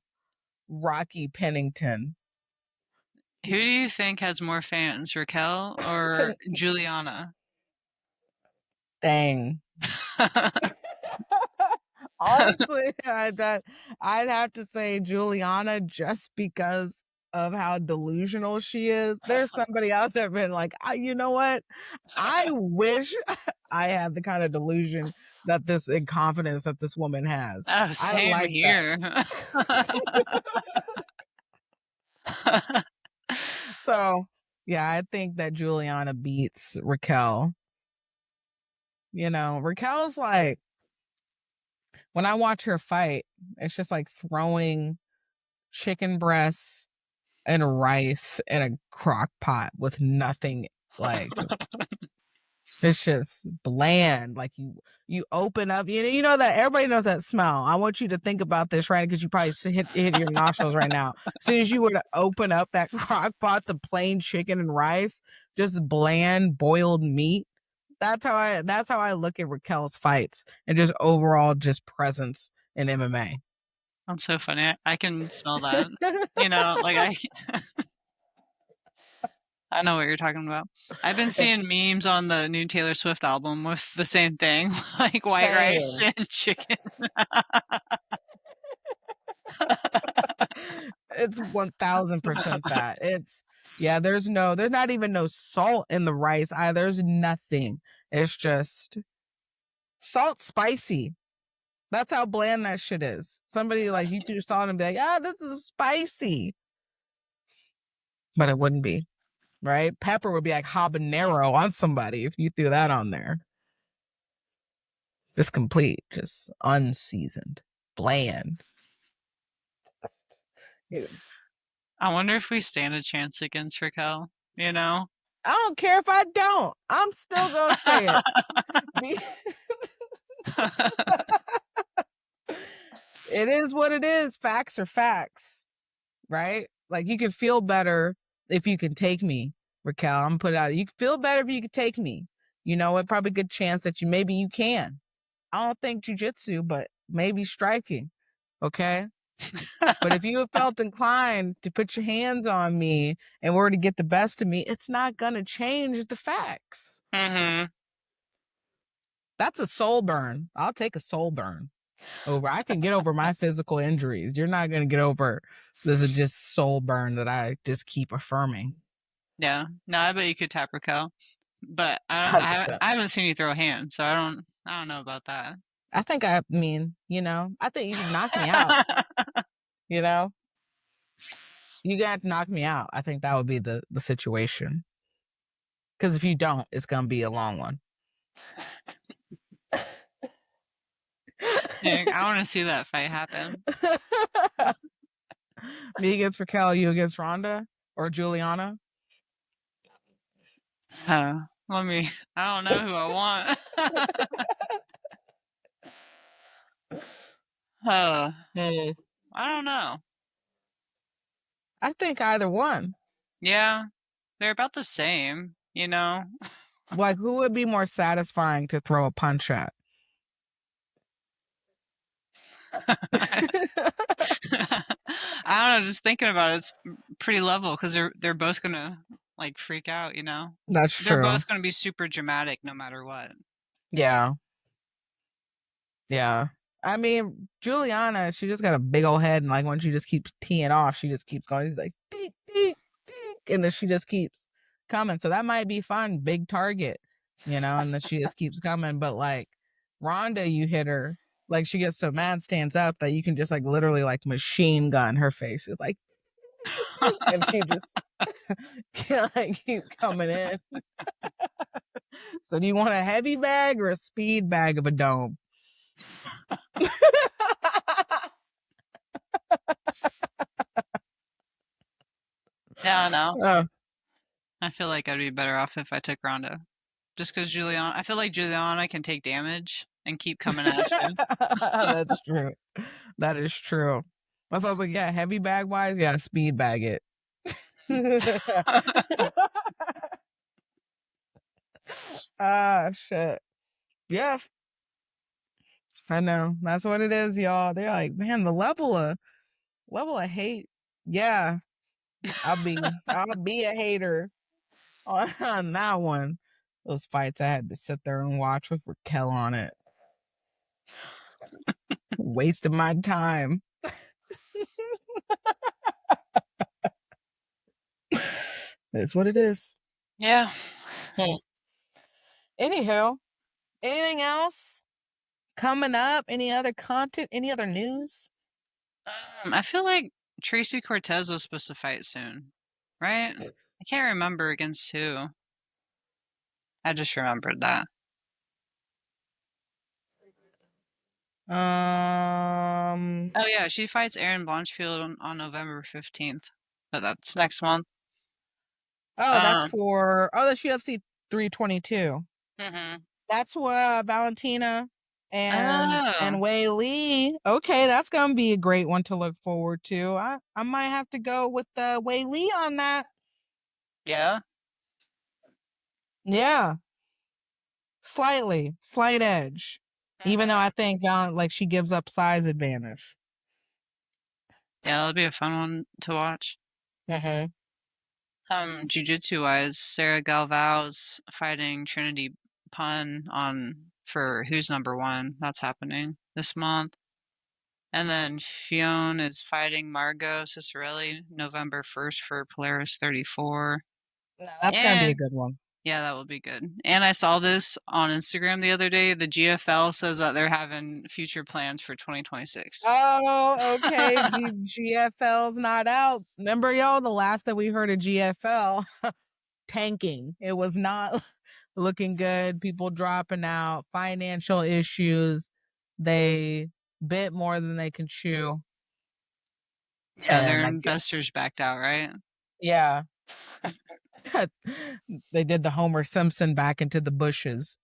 Rocky Pennington. Who do you think has more fans, Raquel or Juliana? Dang. Honestly, I'd have to say Juliana, just because of how delusional she is. There's somebody out there been like, you know what? I wish I had the kind of delusion and confidence that this woman has. Oh, same I like here. So, yeah, I think that Juliana beats Raquel. You know, Raquel's like, when I watch her fight, it's just like throwing chicken breasts and rice in a crock pot with nothing. Like, it's just bland. Like, you open up, you know that everybody knows that smell. I want you to think about this, right? Because you probably hit your nostrils right now. As soon as you were to open up that crock pot to plain chicken and rice, just bland boiled meat. That's how I look at Raquel's fights and just overall just presence in MMA. That's so funny. I can smell that. You know, like I know what you're talking about. I've been seeing memes on the new Taylor Swift album with the same thing, like white rice and chicken. It's 1000% that. There's not even no salt in the rice either. There's nothing. It's just salt spicy. That's how bland that shit is. Somebody like you do salt and be like, this is spicy. But it wouldn't be. Right? Pepper would be like habanero on somebody if you threw that on there. Just complete, just unseasoned, bland. I wonder if we stand a chance against Raquel, you know? I don't care if I don't. I'm still going to say it. It is what it is. Facts are facts, right? Like, you can feel better if you can take me, Raquel. I'm going to put it out. You can feel better if you can take me. You know, it's probably a good chance that maybe you can. I don't think jiu-jitsu, but maybe striking. Okay? But if you have felt inclined to put your hands on me and were to get the best of me, it's not going to change the facts. Mm-hmm. That's a soul burn. I'll take a soul burn. I can get over my physical injuries. You're not going to get over this is just soul burn that I just keep affirming. Yeah. No, I bet you could tap Raquel. But I 100%. haven't seen you throw a hand, so I don't know about that. I think I think you can knock me out, you know? You got to knock me out. I think that would be the situation. Because if you don't, it's going to be a long one. Yeah, I want to see that fight happen. Me against Raquel, you against Ronda or Juliana? I don't know who I want. I don't know. I think either one. Yeah, they're about the same, you know? Like, who would be more satisfying to throw a punch at? I don't know, just thinking about it's pretty level because they're both gonna like freak out, you know? That's They're true. both gonna be super dramatic no matter what. Yeah. Yeah. I mean, Juliana, she just got a big old head, and like when she just keeps teeing off, she just keeps going. She's like, beep, beep, beep, and then she just keeps coming. So that might be fun, big target, and then she just keeps coming. But like Ronda, you hit her, like she gets so mad, stands up that you can just like literally like machine gun her face. It's like, and she just like keep coming in. So do you want a heavy bag or a speed bag of a dome? Yeah, no. Oh. I feel like I'd be better off if I took Ronda. Just because I feel like Juliana can take damage and keep coming at you. That's true. That is true. That's why I was like, yeah, heavy bag wise, yeah, speed bag it. Shit. Yeah, I know. That's what it is, y'all. They're like, man, the level of hate. Yeah, I'll be a hater on that one. Those fights I had to sit there and watch with Raquel on it. Wasting my time. That's what it is. Yeah. Anywho, anything else coming up? Any other content? Any other news? I feel like Tracy Cortez was supposed to fight soon, right? I can't remember against who. I just remembered that. Oh yeah, she fights Erin Blanchfield on November 15th, but that's next month. That's Um, that's UFC 322. mhm. That's what Valentina and Oh, Wei Lee. Okay, that's gonna be a great one to look forward to. I might have to go with Wei Lee on that. yeah. Yeah, slight edge. Even though I think like she gives up size advantage. Yeah, that'll be a fun one to watch. Mm-hmm. Jiu-jitsu wise, Sarah Galvao's fighting Trinity Pun on for Who's Number One. That's happening this month. And then Fionn is fighting Margot Cicerelli November 1st for Polaris 34. No, that's gonna be a And good one. yeah, that will be good. And I saw this on Instagram the other day. The GFL says that they're having future plans for 2026. Oh, okay. GFL's not out. Remember, y'all, the last that we heard of GFL tanking. It was not looking good. People dropping out, financial issues. They bit more than they can chew. Yeah, their And I get, investors backed out, right? yeah. They did the Homer Simpson back into the bushes.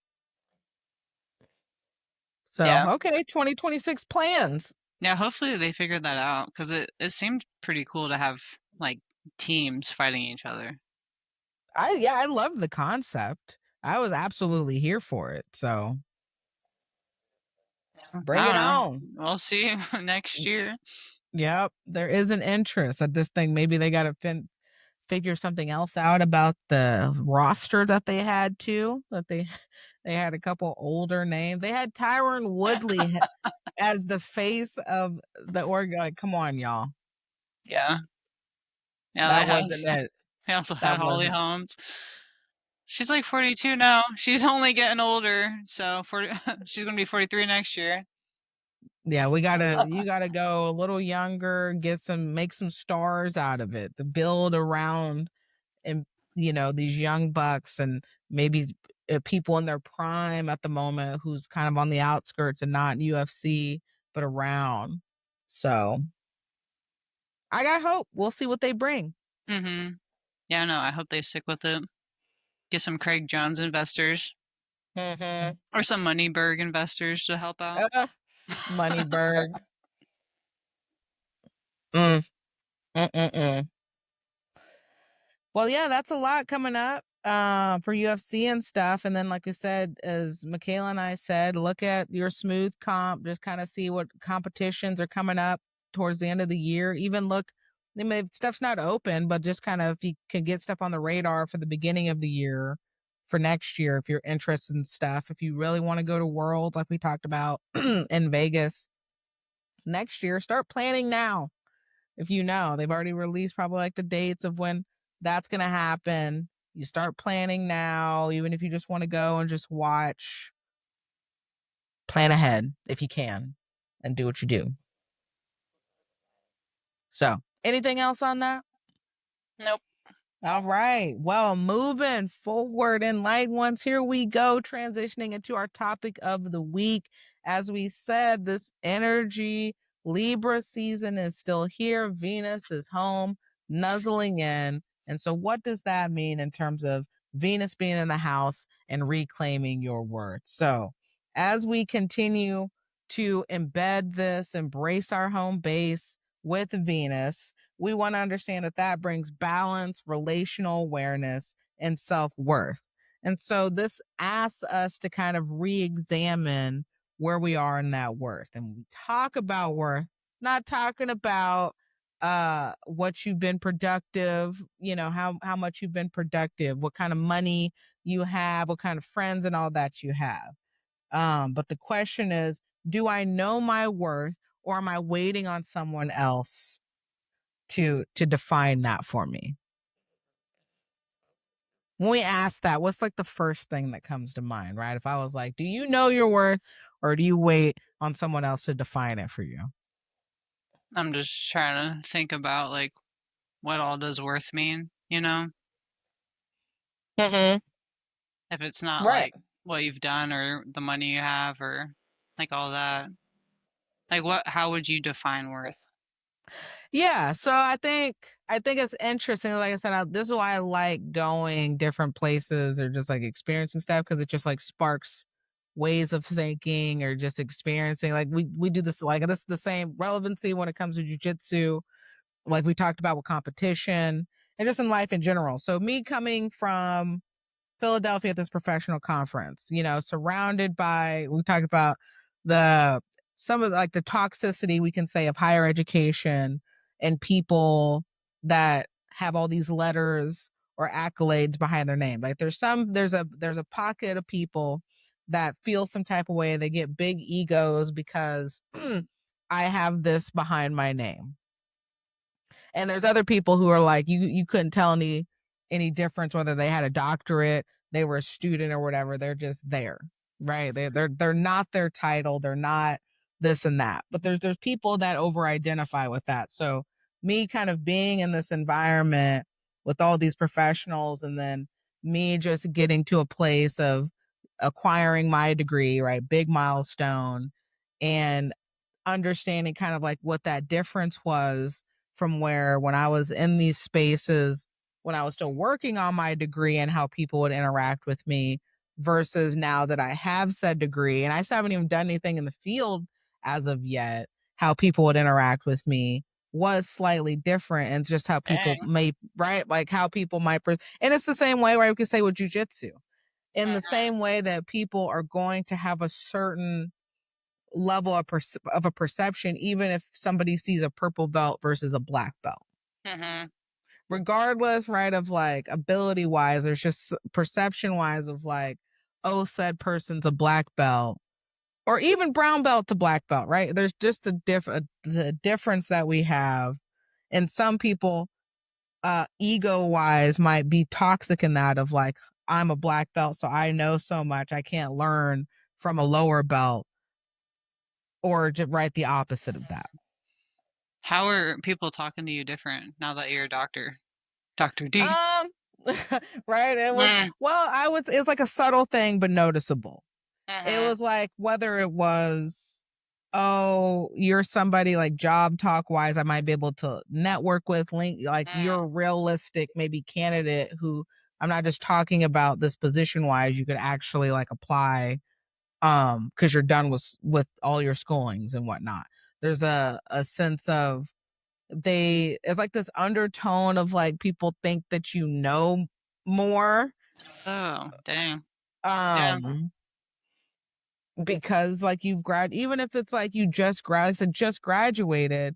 So, Yeah. okay, 2026 plans. Yeah, hopefully they figured that out because it seemed pretty cool to have like teams fighting each other. I love the concept. I was absolutely here for it. So bring I it don't know. on. We'll see next year. Yep, there is an interest at this thing. Maybe they got to figure something else out about the roster that they had too. That they They had a couple older names. They had Tyron Woodley as the face of the org. Like, come on, y'all. Yeah. Yeah, That wasn't it. they also That had Holly wasn't. Holmes. She's like 42 now. She's only getting older, so she's gonna be 43 next year. Yeah, you gotta go a little younger, make some stars out of it, to build around, and these young bucks, and maybe people in their prime at the moment who's kind of on the outskirts and not in UFC but around. So I got hope. We'll see what they bring. Mm-hmm. Yeah, no, I hope they stick with it. Get some Craig Jones investors. Mm-hmm. Or some Moneyberg investors to help out. Moneyberg. Mm. Mm-mm-mm. Well, yeah, that's a lot coming up for UFC and stuff. And then, like I said, as Michaela and I said, look at your smooth comp, just kind of see what competitions are coming up towards the end of the year. Even look, stuff's not open, but just kind of if you can get stuff on the radar for the beginning of the year for next year, if you're interested in stuff, if you really want to go to Worlds, like we talked about in Vegas next year, start planning now. If they've already released probably like the dates of when that's going to happen. You start planning now, even if you just want to go and just watch. Plan ahead if you can and do what you do. So, anything else on that? Nope. All right. Well, moving forward in light ones, here we go, transitioning into our topic of the week. As we said, this energy Libra season is still here. Venus is home, nuzzling in. And so, what does that mean in terms of Venus being in the house and reclaiming your worth? So, as we continue to embed this, embrace our home base with Venus, we want to understand that brings balance, relational awareness, and self-worth. And so this asks us to kind of re-examine where we are in that worth. And when we talk about worth, not talking about what you've been productive, how much you've been productive, what kind of money you have, what kind of friends and all that you have. But the question is, do I know my worth, or am I waiting on someone else to define that for me? When we ask that, what's like the first thing that comes to mind, right? If I was like, do you know your worth, or do you wait on someone else to define it for you? I'm just trying to think about like what all does worth mean, Mm-hmm. If it's not Right. like what you've done or the money you have or like all that. Like how would you define worth? Yeah, so I think it's interesting. Like I said, this is why I like going different places or just like experiencing stuff, because it just like sparks ways of thinking or just experiencing. Like we do this, like this is the same relevancy when it comes to jujitsu, like we talked about with competition and just in life in general. So me coming from Philadelphia at this professional conference, surrounded by, we talked about some of like the toxicity, we can say, of higher education and people that have all these letters or accolades behind their name. Like there's a pocket of people that feel some type of way. They get big egos because I have this behind my name. And there's other people who are like, you couldn't tell any difference whether they had a doctorate, they were a student or whatever. They're just there, right? They're not their title, they're not this and that. But there's people that over identify with that. So me kind of being in this environment with all these professionals, and then me just getting to a place of acquiring my degree, right? Big milestone, and understanding kind of like what that difference was from where when I was in these spaces, when I was still working on my degree, and how people would interact with me versus now that I have said degree and I still haven't even done anything in the field as of yet, how people would interact with me was slightly different. And just how people may, right? Like how people might, and it's the same way where I could say with jujitsu, in the same way that people are going to have a certain level of a perception, even if somebody sees a purple belt versus a black belt. Mm-hmm. Regardless, right, of like ability wise, there's just perception wise of like, oh, said person's a black belt, or even brown belt to black belt, right? There's just the difference that we have. And some people, ego wise, might be toxic in that of like, I'm a black belt, so I know so much, I can't learn from a lower belt, or just right the opposite of that. How are people talking to you different now that you're a doctor? Dr. D. Right? It was, Mm, well, it's like a subtle thing, but noticeable. It mhm, was like, whether it was, oh, you're somebody like job talk wise, I might be able to network with, link, like you're a mm, realistic maybe candidate who, I'm not just talking about this position wise, you could actually like apply, because you're done with all your schoolings and whatnot. There's a sense of, it's like this undertone of like people think that you know more, oh, dang. Yeah. um because like even if it's like you just graduated.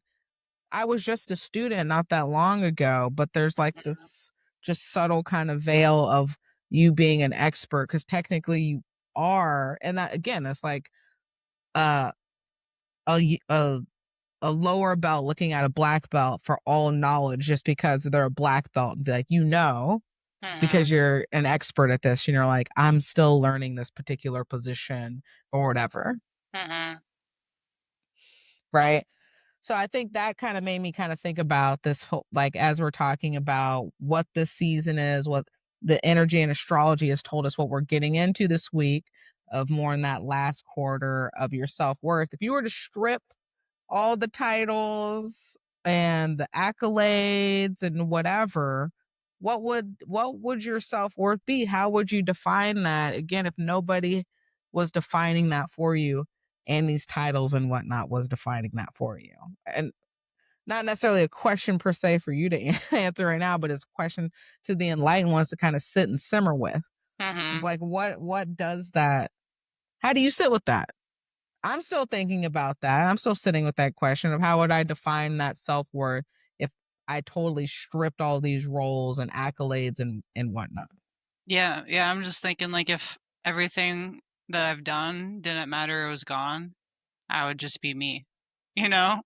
I was just a student not that long ago, but there's like Mhm, this just subtle kind of veil of you being an expert, because technically you are. And that, again, it's like, uh a, a a lower belt looking at a black belt for all knowledge, just because they're a black belt, and be like, because mhm, you're an expert at this, and you're like, I'm still learning this particular position or whatever, mhm. right? So I think that kind of made me kind of think about this whole, like, as we're talking about what this season is, what the energy and astrology has told us, what we're getting into this week, of more in that last quarter of your self-worth. If you were to strip all the titles and the accolades and whatever, what would your self-worth be? How would you define that? Again, if nobody was defining that for you, and these titles and whatnot was defining that for you. And not necessarily a question per se for you to answer right now, but it's a question to the enlightened ones to kind of sit and simmer with. Mhm. Like, what does that, how do you sit with that? I'm still thinking about that. I'm still sitting with that question of, how would I define that self-worth if I totally stripped all these roles and accolades and whatnot. Yeah, yeah, I'm just thinking, like, if everything that I've done didn't matter, it was gone, I would just be me, you know?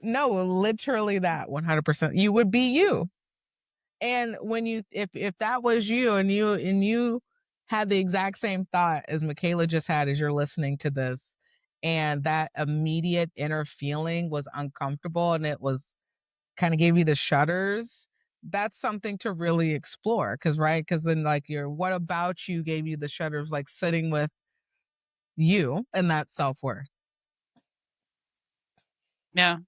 No, literally that 100%. You would be you. And when you, if that was you, and you had the exact same thought as Michaela just had as you're listening to this, and that immediate inner feeling was uncomfortable, and it was kind of gave you the shudders, that's something to really explore. Because, right, because then like your, what about you gave you the shudders, like sitting with you and that self-worth. Yeah.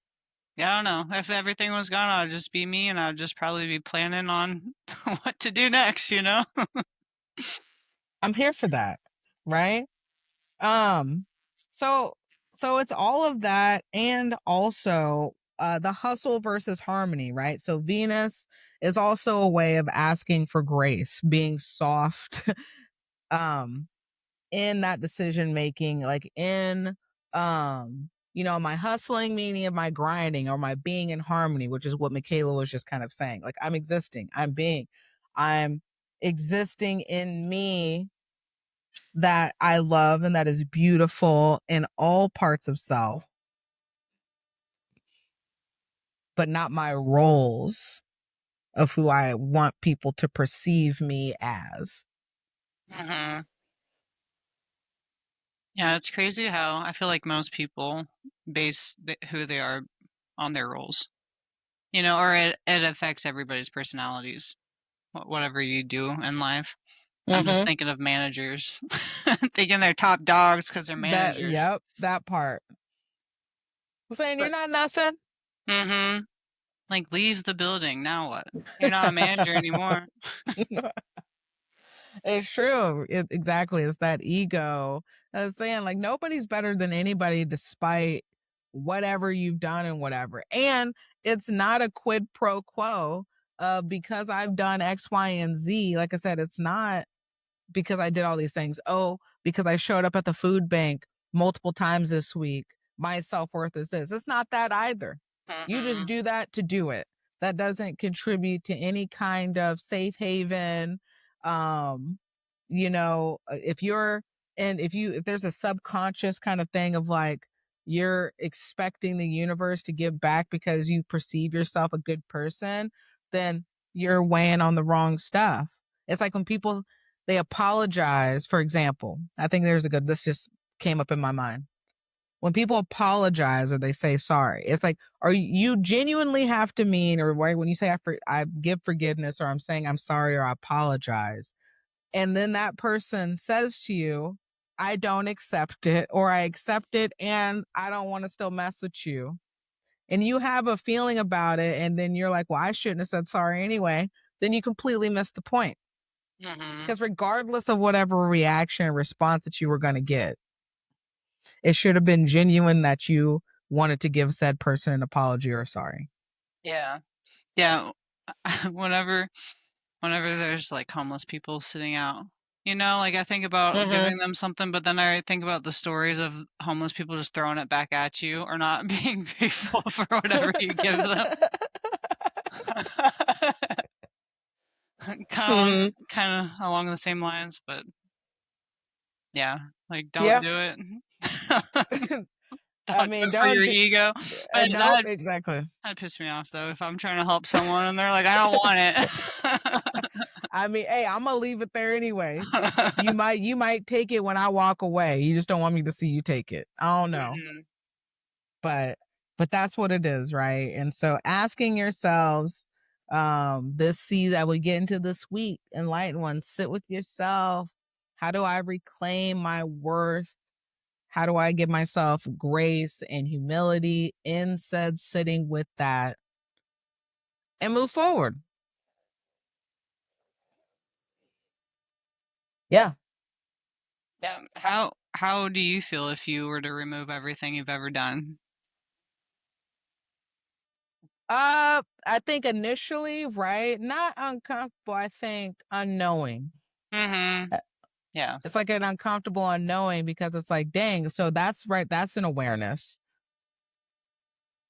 Yeah, I don't know. If everything was gone, I'd just be me, and I'd just probably be planning on what to do next, you know? I'm here for that, right? Um, so it's all of that, and also the hustle versus harmony, right? So Venus is also a way of asking for grace, being soft, um, in that decision making, like in, my hustling, meaning of my grinding, or my being in harmony, which is what Michaela was just kind of saying. Like, I'm existing in me, that I love and that is beautiful in all parts of self, but not my roles of who I want people to perceive me as. Mhm. Yeah, it's crazy how I feel like most people base who they are on their roles, you know, or it affects everybody's personalities, whatever you do in life. I'm just Mm-hmm. thinking of managers, thinking they're top dogs because 'cause they're That, managers. yep, that part. I'm saying you're But not nothing. mhm, like, leave the building, now what? You're not a manager anymore. It's true. Exactly. It's that ego. I was saying, like, nobody's better than anybody despite whatever you've done and whatever. And it's not a quid pro quo, because I've done X, Y, and Z. Like I said, it's not because I did all these things. Oh, because I showed up at the food bank multiple times this week, my self worth is this. It's not that either. You just Mhm, do that to do it. that doesn't contribute to any kind of safe haven. You know, if there's a subconscious kind of thing of like you're expecting the universe to give back because you perceive yourself a good person, then you're weighing on the wrong stuff. It's like when people they apologize, for example. I think this just came up in my mind. When people apologize or they say sorry, it's like, are you genuinely have to mean, or right, when you say I give forgiveness, or I'm saying I'm sorry, or I apologize, and then that person says to you, I don't accept it, or I accept it and I don't want to still mess with you, and you have a feeling about it, and then you're like, well, I shouldn't have said sorry anyway, then you completely missed the point. Because regardless of whatever reaction and response that you were going to get, it should have been genuine that you wanted to give said person an apology or sorry. Yeah. Whenever there's like homeless people sitting out, you know, like I think about giving them something, but then I think about the stories of homeless people just throwing it back at you or not being grateful for whatever you give them. Kind of along the same lines, but yeah, like don't do it. I Don't do mean, it for your ego. But no, exactly. that'd piss me off though if I'm trying to help someone and they're like, I don't want it. I mean, hey, I'm gonna leave it there anyway. You might take it when I walk away. You just don't want me to see you take it. I don't know. But that's what it is, right? And so asking yourselves, this season that we get into this week, enlightened ones, sit with yourself. How do I reclaim my worth? How do I give myself grace and humility in said sitting with that and move forward? Yeah. Yeah. How do you feel if you were to remove everything you've ever done? I think initially, right? Not uncomfortable, I think unknowing. Yeah. It's like an uncomfortable unknowing because it's like, dang, so that's right, that's an awareness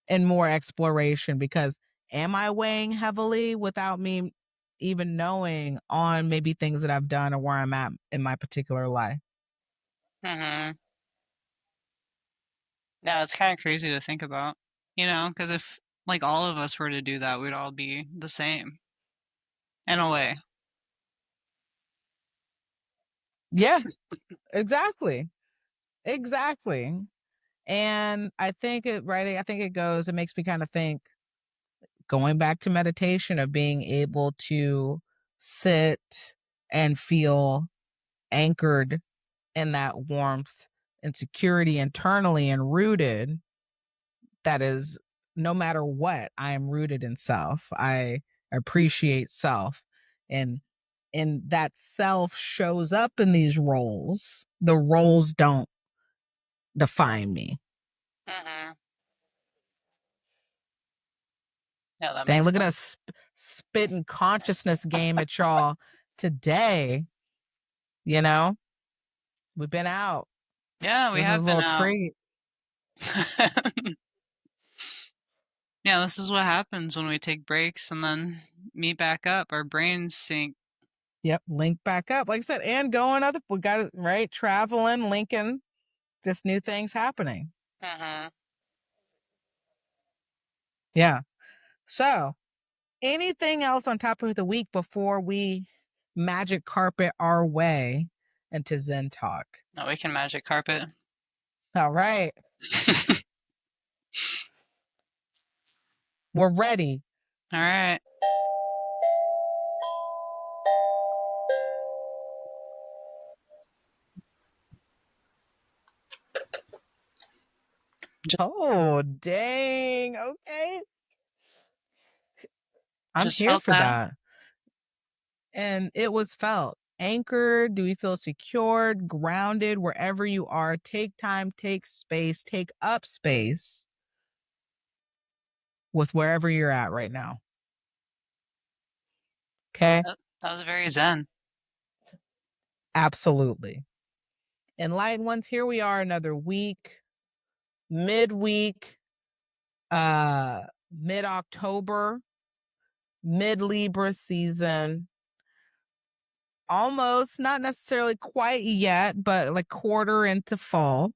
and more exploration because am I weighing heavily without me even knowing on maybe things that I've done or where I'm at in my particular life? Yeah, it's kind of crazy to think about, you know, because if like all of us were to do that, we'd all be the same in a way. Yeah, exactly. Exactly. And I think it makes me kind of think, going back to meditation, of being able to sit and feel anchored in that warmth and security internally and rooted. That is, no matter what, I am rooted in self. I appreciate self. And that self shows up in these roles. The roles don't define me. Yeah, that Dang, makes look at sense. us spitting consciousness game at y'all today. You know, we've been out. Yeah, we This is a have been little out. treat. Yeah, this is what happens when we take breaks and then meet back up. Our brains sync. Yep, link back up. Like I said, and going other, we got it right, traveling, linking, just new things happening. Yeah. So, anything else on top of the week before we magic carpet our way into Zen talk? No, we can magic carpet. All right. We're ready. All right. Oh, dang. Okay. I'm Just here felt for that. that. And it was felt. Anchored? Do we feel secured, grounded wherever you are? Take time, take space, take up space with wherever you're at right now. Okay? That was very zen. Absolutely. Enlightened ones, here we are, another week, midweek, mid-October. mid-Libra season. Almost, not necessarily quite yet, but like quarter into fall.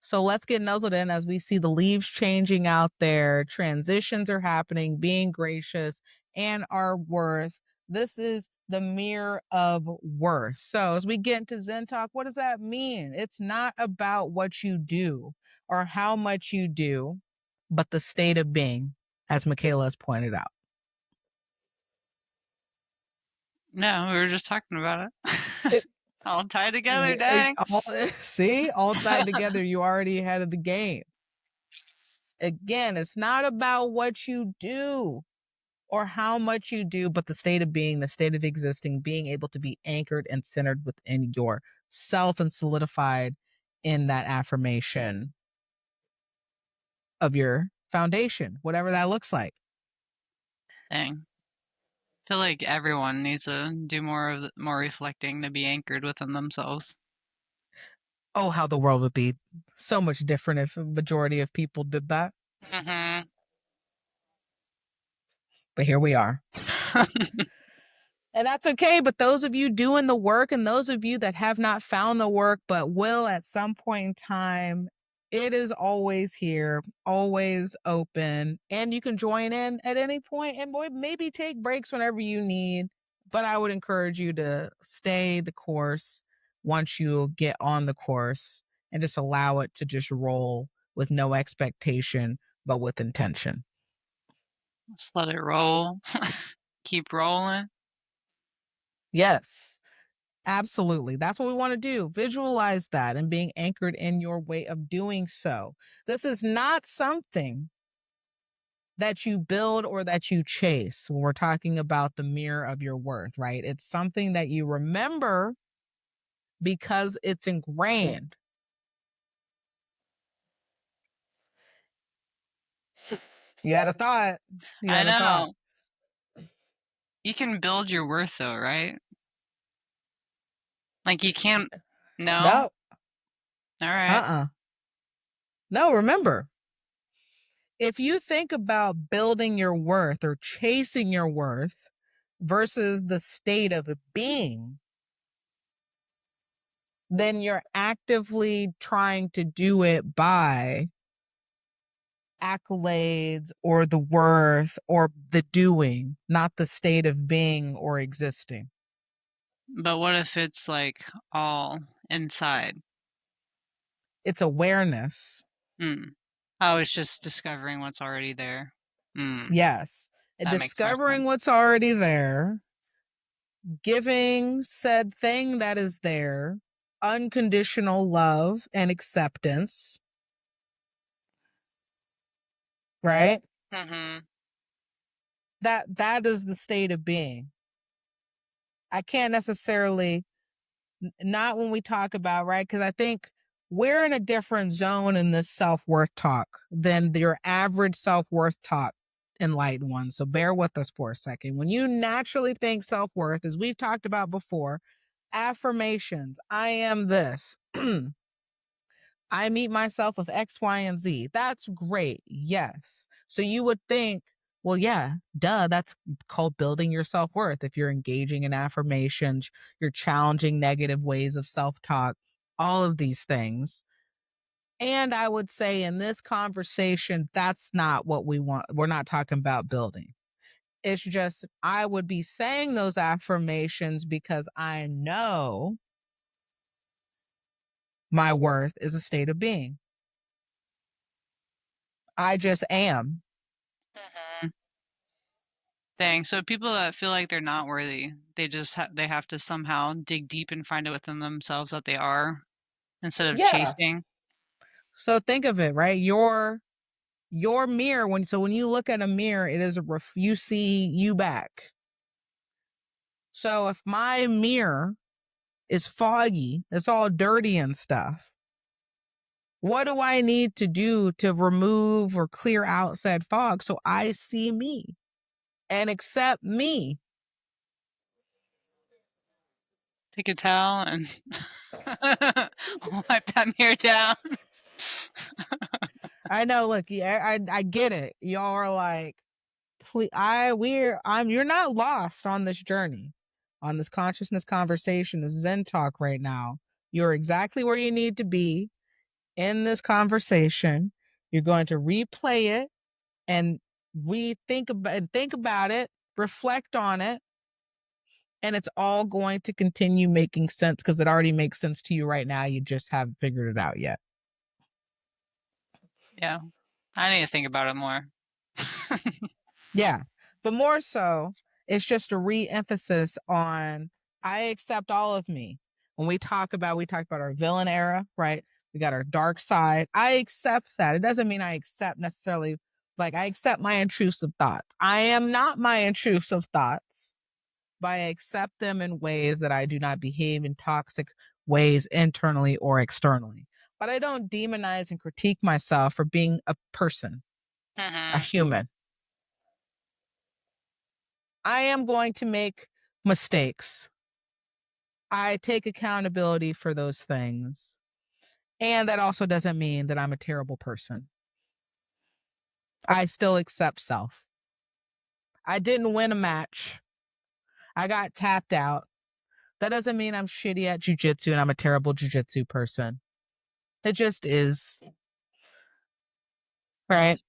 So let's get nuzzled in as we see the leaves changing out there. Transitions are happening, being gracious, and our worth. This is the mirror of worth. So as we get into Zen talk, what does that mean? It's not about what you do or how much you do, but the state of being, as Michaela has pointed out. No, we were just talking about it. All tied together, dang. See, all tied together, you already ahead of the game. Again, it's not about what you do or how much you do, but the state of being, the state of existing, being able to be anchored and centered within yourself and solidified in that affirmation of your foundation, whatever that looks like. Dang. I feel like everyone needs to do more reflecting to be anchored within themselves. Oh, how the world would be so much different if a majority of people did that. Mm-hmm. But here we are. And that's okay. But those of you doing the work and those of you that have not found the work but will at some point in time, it is always here, always open. And you can join in at any point and maybe take breaks whenever you need. But I would encourage you to stay the course once you get on the course and just allow it to just roll with no expectation, but with intention. Just let it roll. Keep rolling. Yes. Absolutely. That's what we want to do. Visualize that and being anchored in your way of doing so. This is not something that you build or that you chase when we're talking about the mirror of your worth, right? It's something that you remember because it's ingrained. You had a thought. I know. You can build your worth though, right? Like you can't. No. All right. No, remember. If you think about building your worth or chasing your worth versus the state of being, then you're actively trying to do it by accolades or the worth or the doing, not the state of being or existing. But what if it's like all inside? It's awareness. Oh, it's just discovering what's already there. Yes. Discovering what's already there, giving said thing that is there unconditional love and acceptance. Right? Mm-hmm. That is the state of being. I can't necessarily, not when we talk about, right? Because I think we're in a different zone in this self-worth talk than your average self-worth talk, enlightened one. So bear with us for a second. When you naturally think self-worth, as we've talked about before, affirmations, I am this. I meet myself with X, Y, and Z. That's great. Yes. So you would think, well, yeah, duh, that's called building your self-worth. If you're engaging in affirmations, you're challenging negative ways of self-talk, all of these things. And I would say in this conversation, that's not what we want. We're not talking about building. It's just, I would be saying those affirmations because I know my worth is a state of being. I just am. Mm-hmm. Dang. So people that feel like they're not worthy, they just they have to somehow dig deep and find it within themselves that they are, instead of chasing. So think of it, right? Your mirror, when you look at a mirror, it is you see you back. So if my mirror is foggy, it's all dirty and stuff, what do I need to do to remove or clear out said fog so I see me and accept me? Take a towel and wipe that mirror down. I know, look, I get it. Y'all are like, you're not lost on this journey, on this consciousness conversation, this Zen talk right now. You're exactly where you need to be in this conversation. You're going to replay it and think about it, reflect on it, and it's all going to continue making sense because it already makes sense to you right now. You just haven't figured it out yet. Yeah. I need to think about it more. Yeah. But more so, it's just a re-emphasis on I accept all of me. When we talked about our villain era, right? We got our dark side. I accept that. It doesn't mean I accept necessarily, like I accept my intrusive thoughts. I am not my intrusive thoughts, but I accept them in ways that I do not behave in toxic ways internally or externally. But I don't demonize and critique myself for being a person, a human. I am going to make mistakes. I take accountability for those things. And that also doesn't mean that I'm a terrible person. I still accept self. I didn't win a match. I got tapped out. That doesn't mean I'm shitty at jujitsu and I'm a terrible jujitsu person. It just is. Right?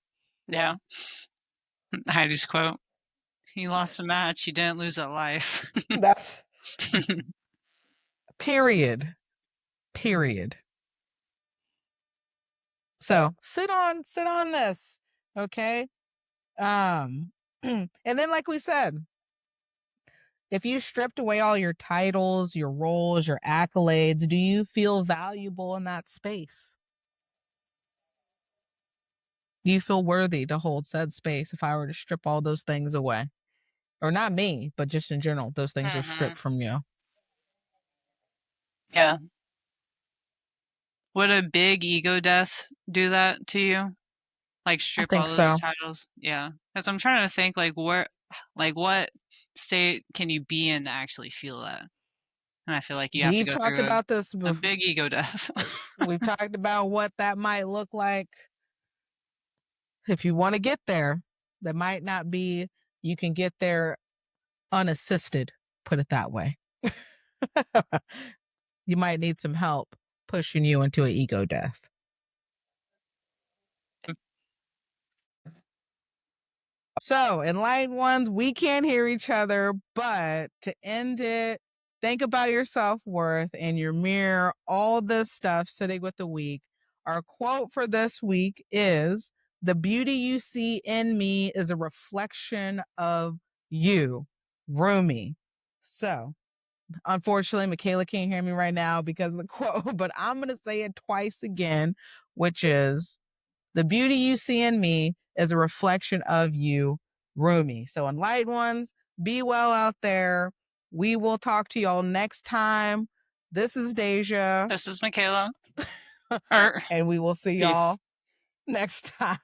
Yeah. Heidi's quote. He lost a match. He didn't lose a life. That's period. So sit on this. Okay. And then like we said, if you stripped away all your titles, your roles, your accolades, do you feel valuable in that space? Do you feel worthy to hold said space if I were to strip all those things away? Or not me, but just in general, those things are stripped from you. Yeah. Would a big ego death do that to you? Like strip all those titles? Yeah. Because I'm trying to think what state can you be in to actually feel that? And I feel like you have to We've go talked through about this a before. big ego death. We've talked about what that might look like. If you want to get there, that might not be, you can get there unassisted, put it that way. You might need some help pushing you into an ego death. So, enlightened ones, we can't hear each other, but to end it, think about your self-worth and your mirror, all this stuff sitting with the week. Our quote for this week is, "The beauty you see in me is a reflection of you." Rumi. So, unfortunately, Michaela can't hear me right now because of the quote, but I'm going to say it twice again, which is, "The beauty you see in me is a reflection of you." Rumi. So, enlightened ones, be well out there. We will talk to y'all next time. This is Deja. This is Michaela. And we will see y'all next time.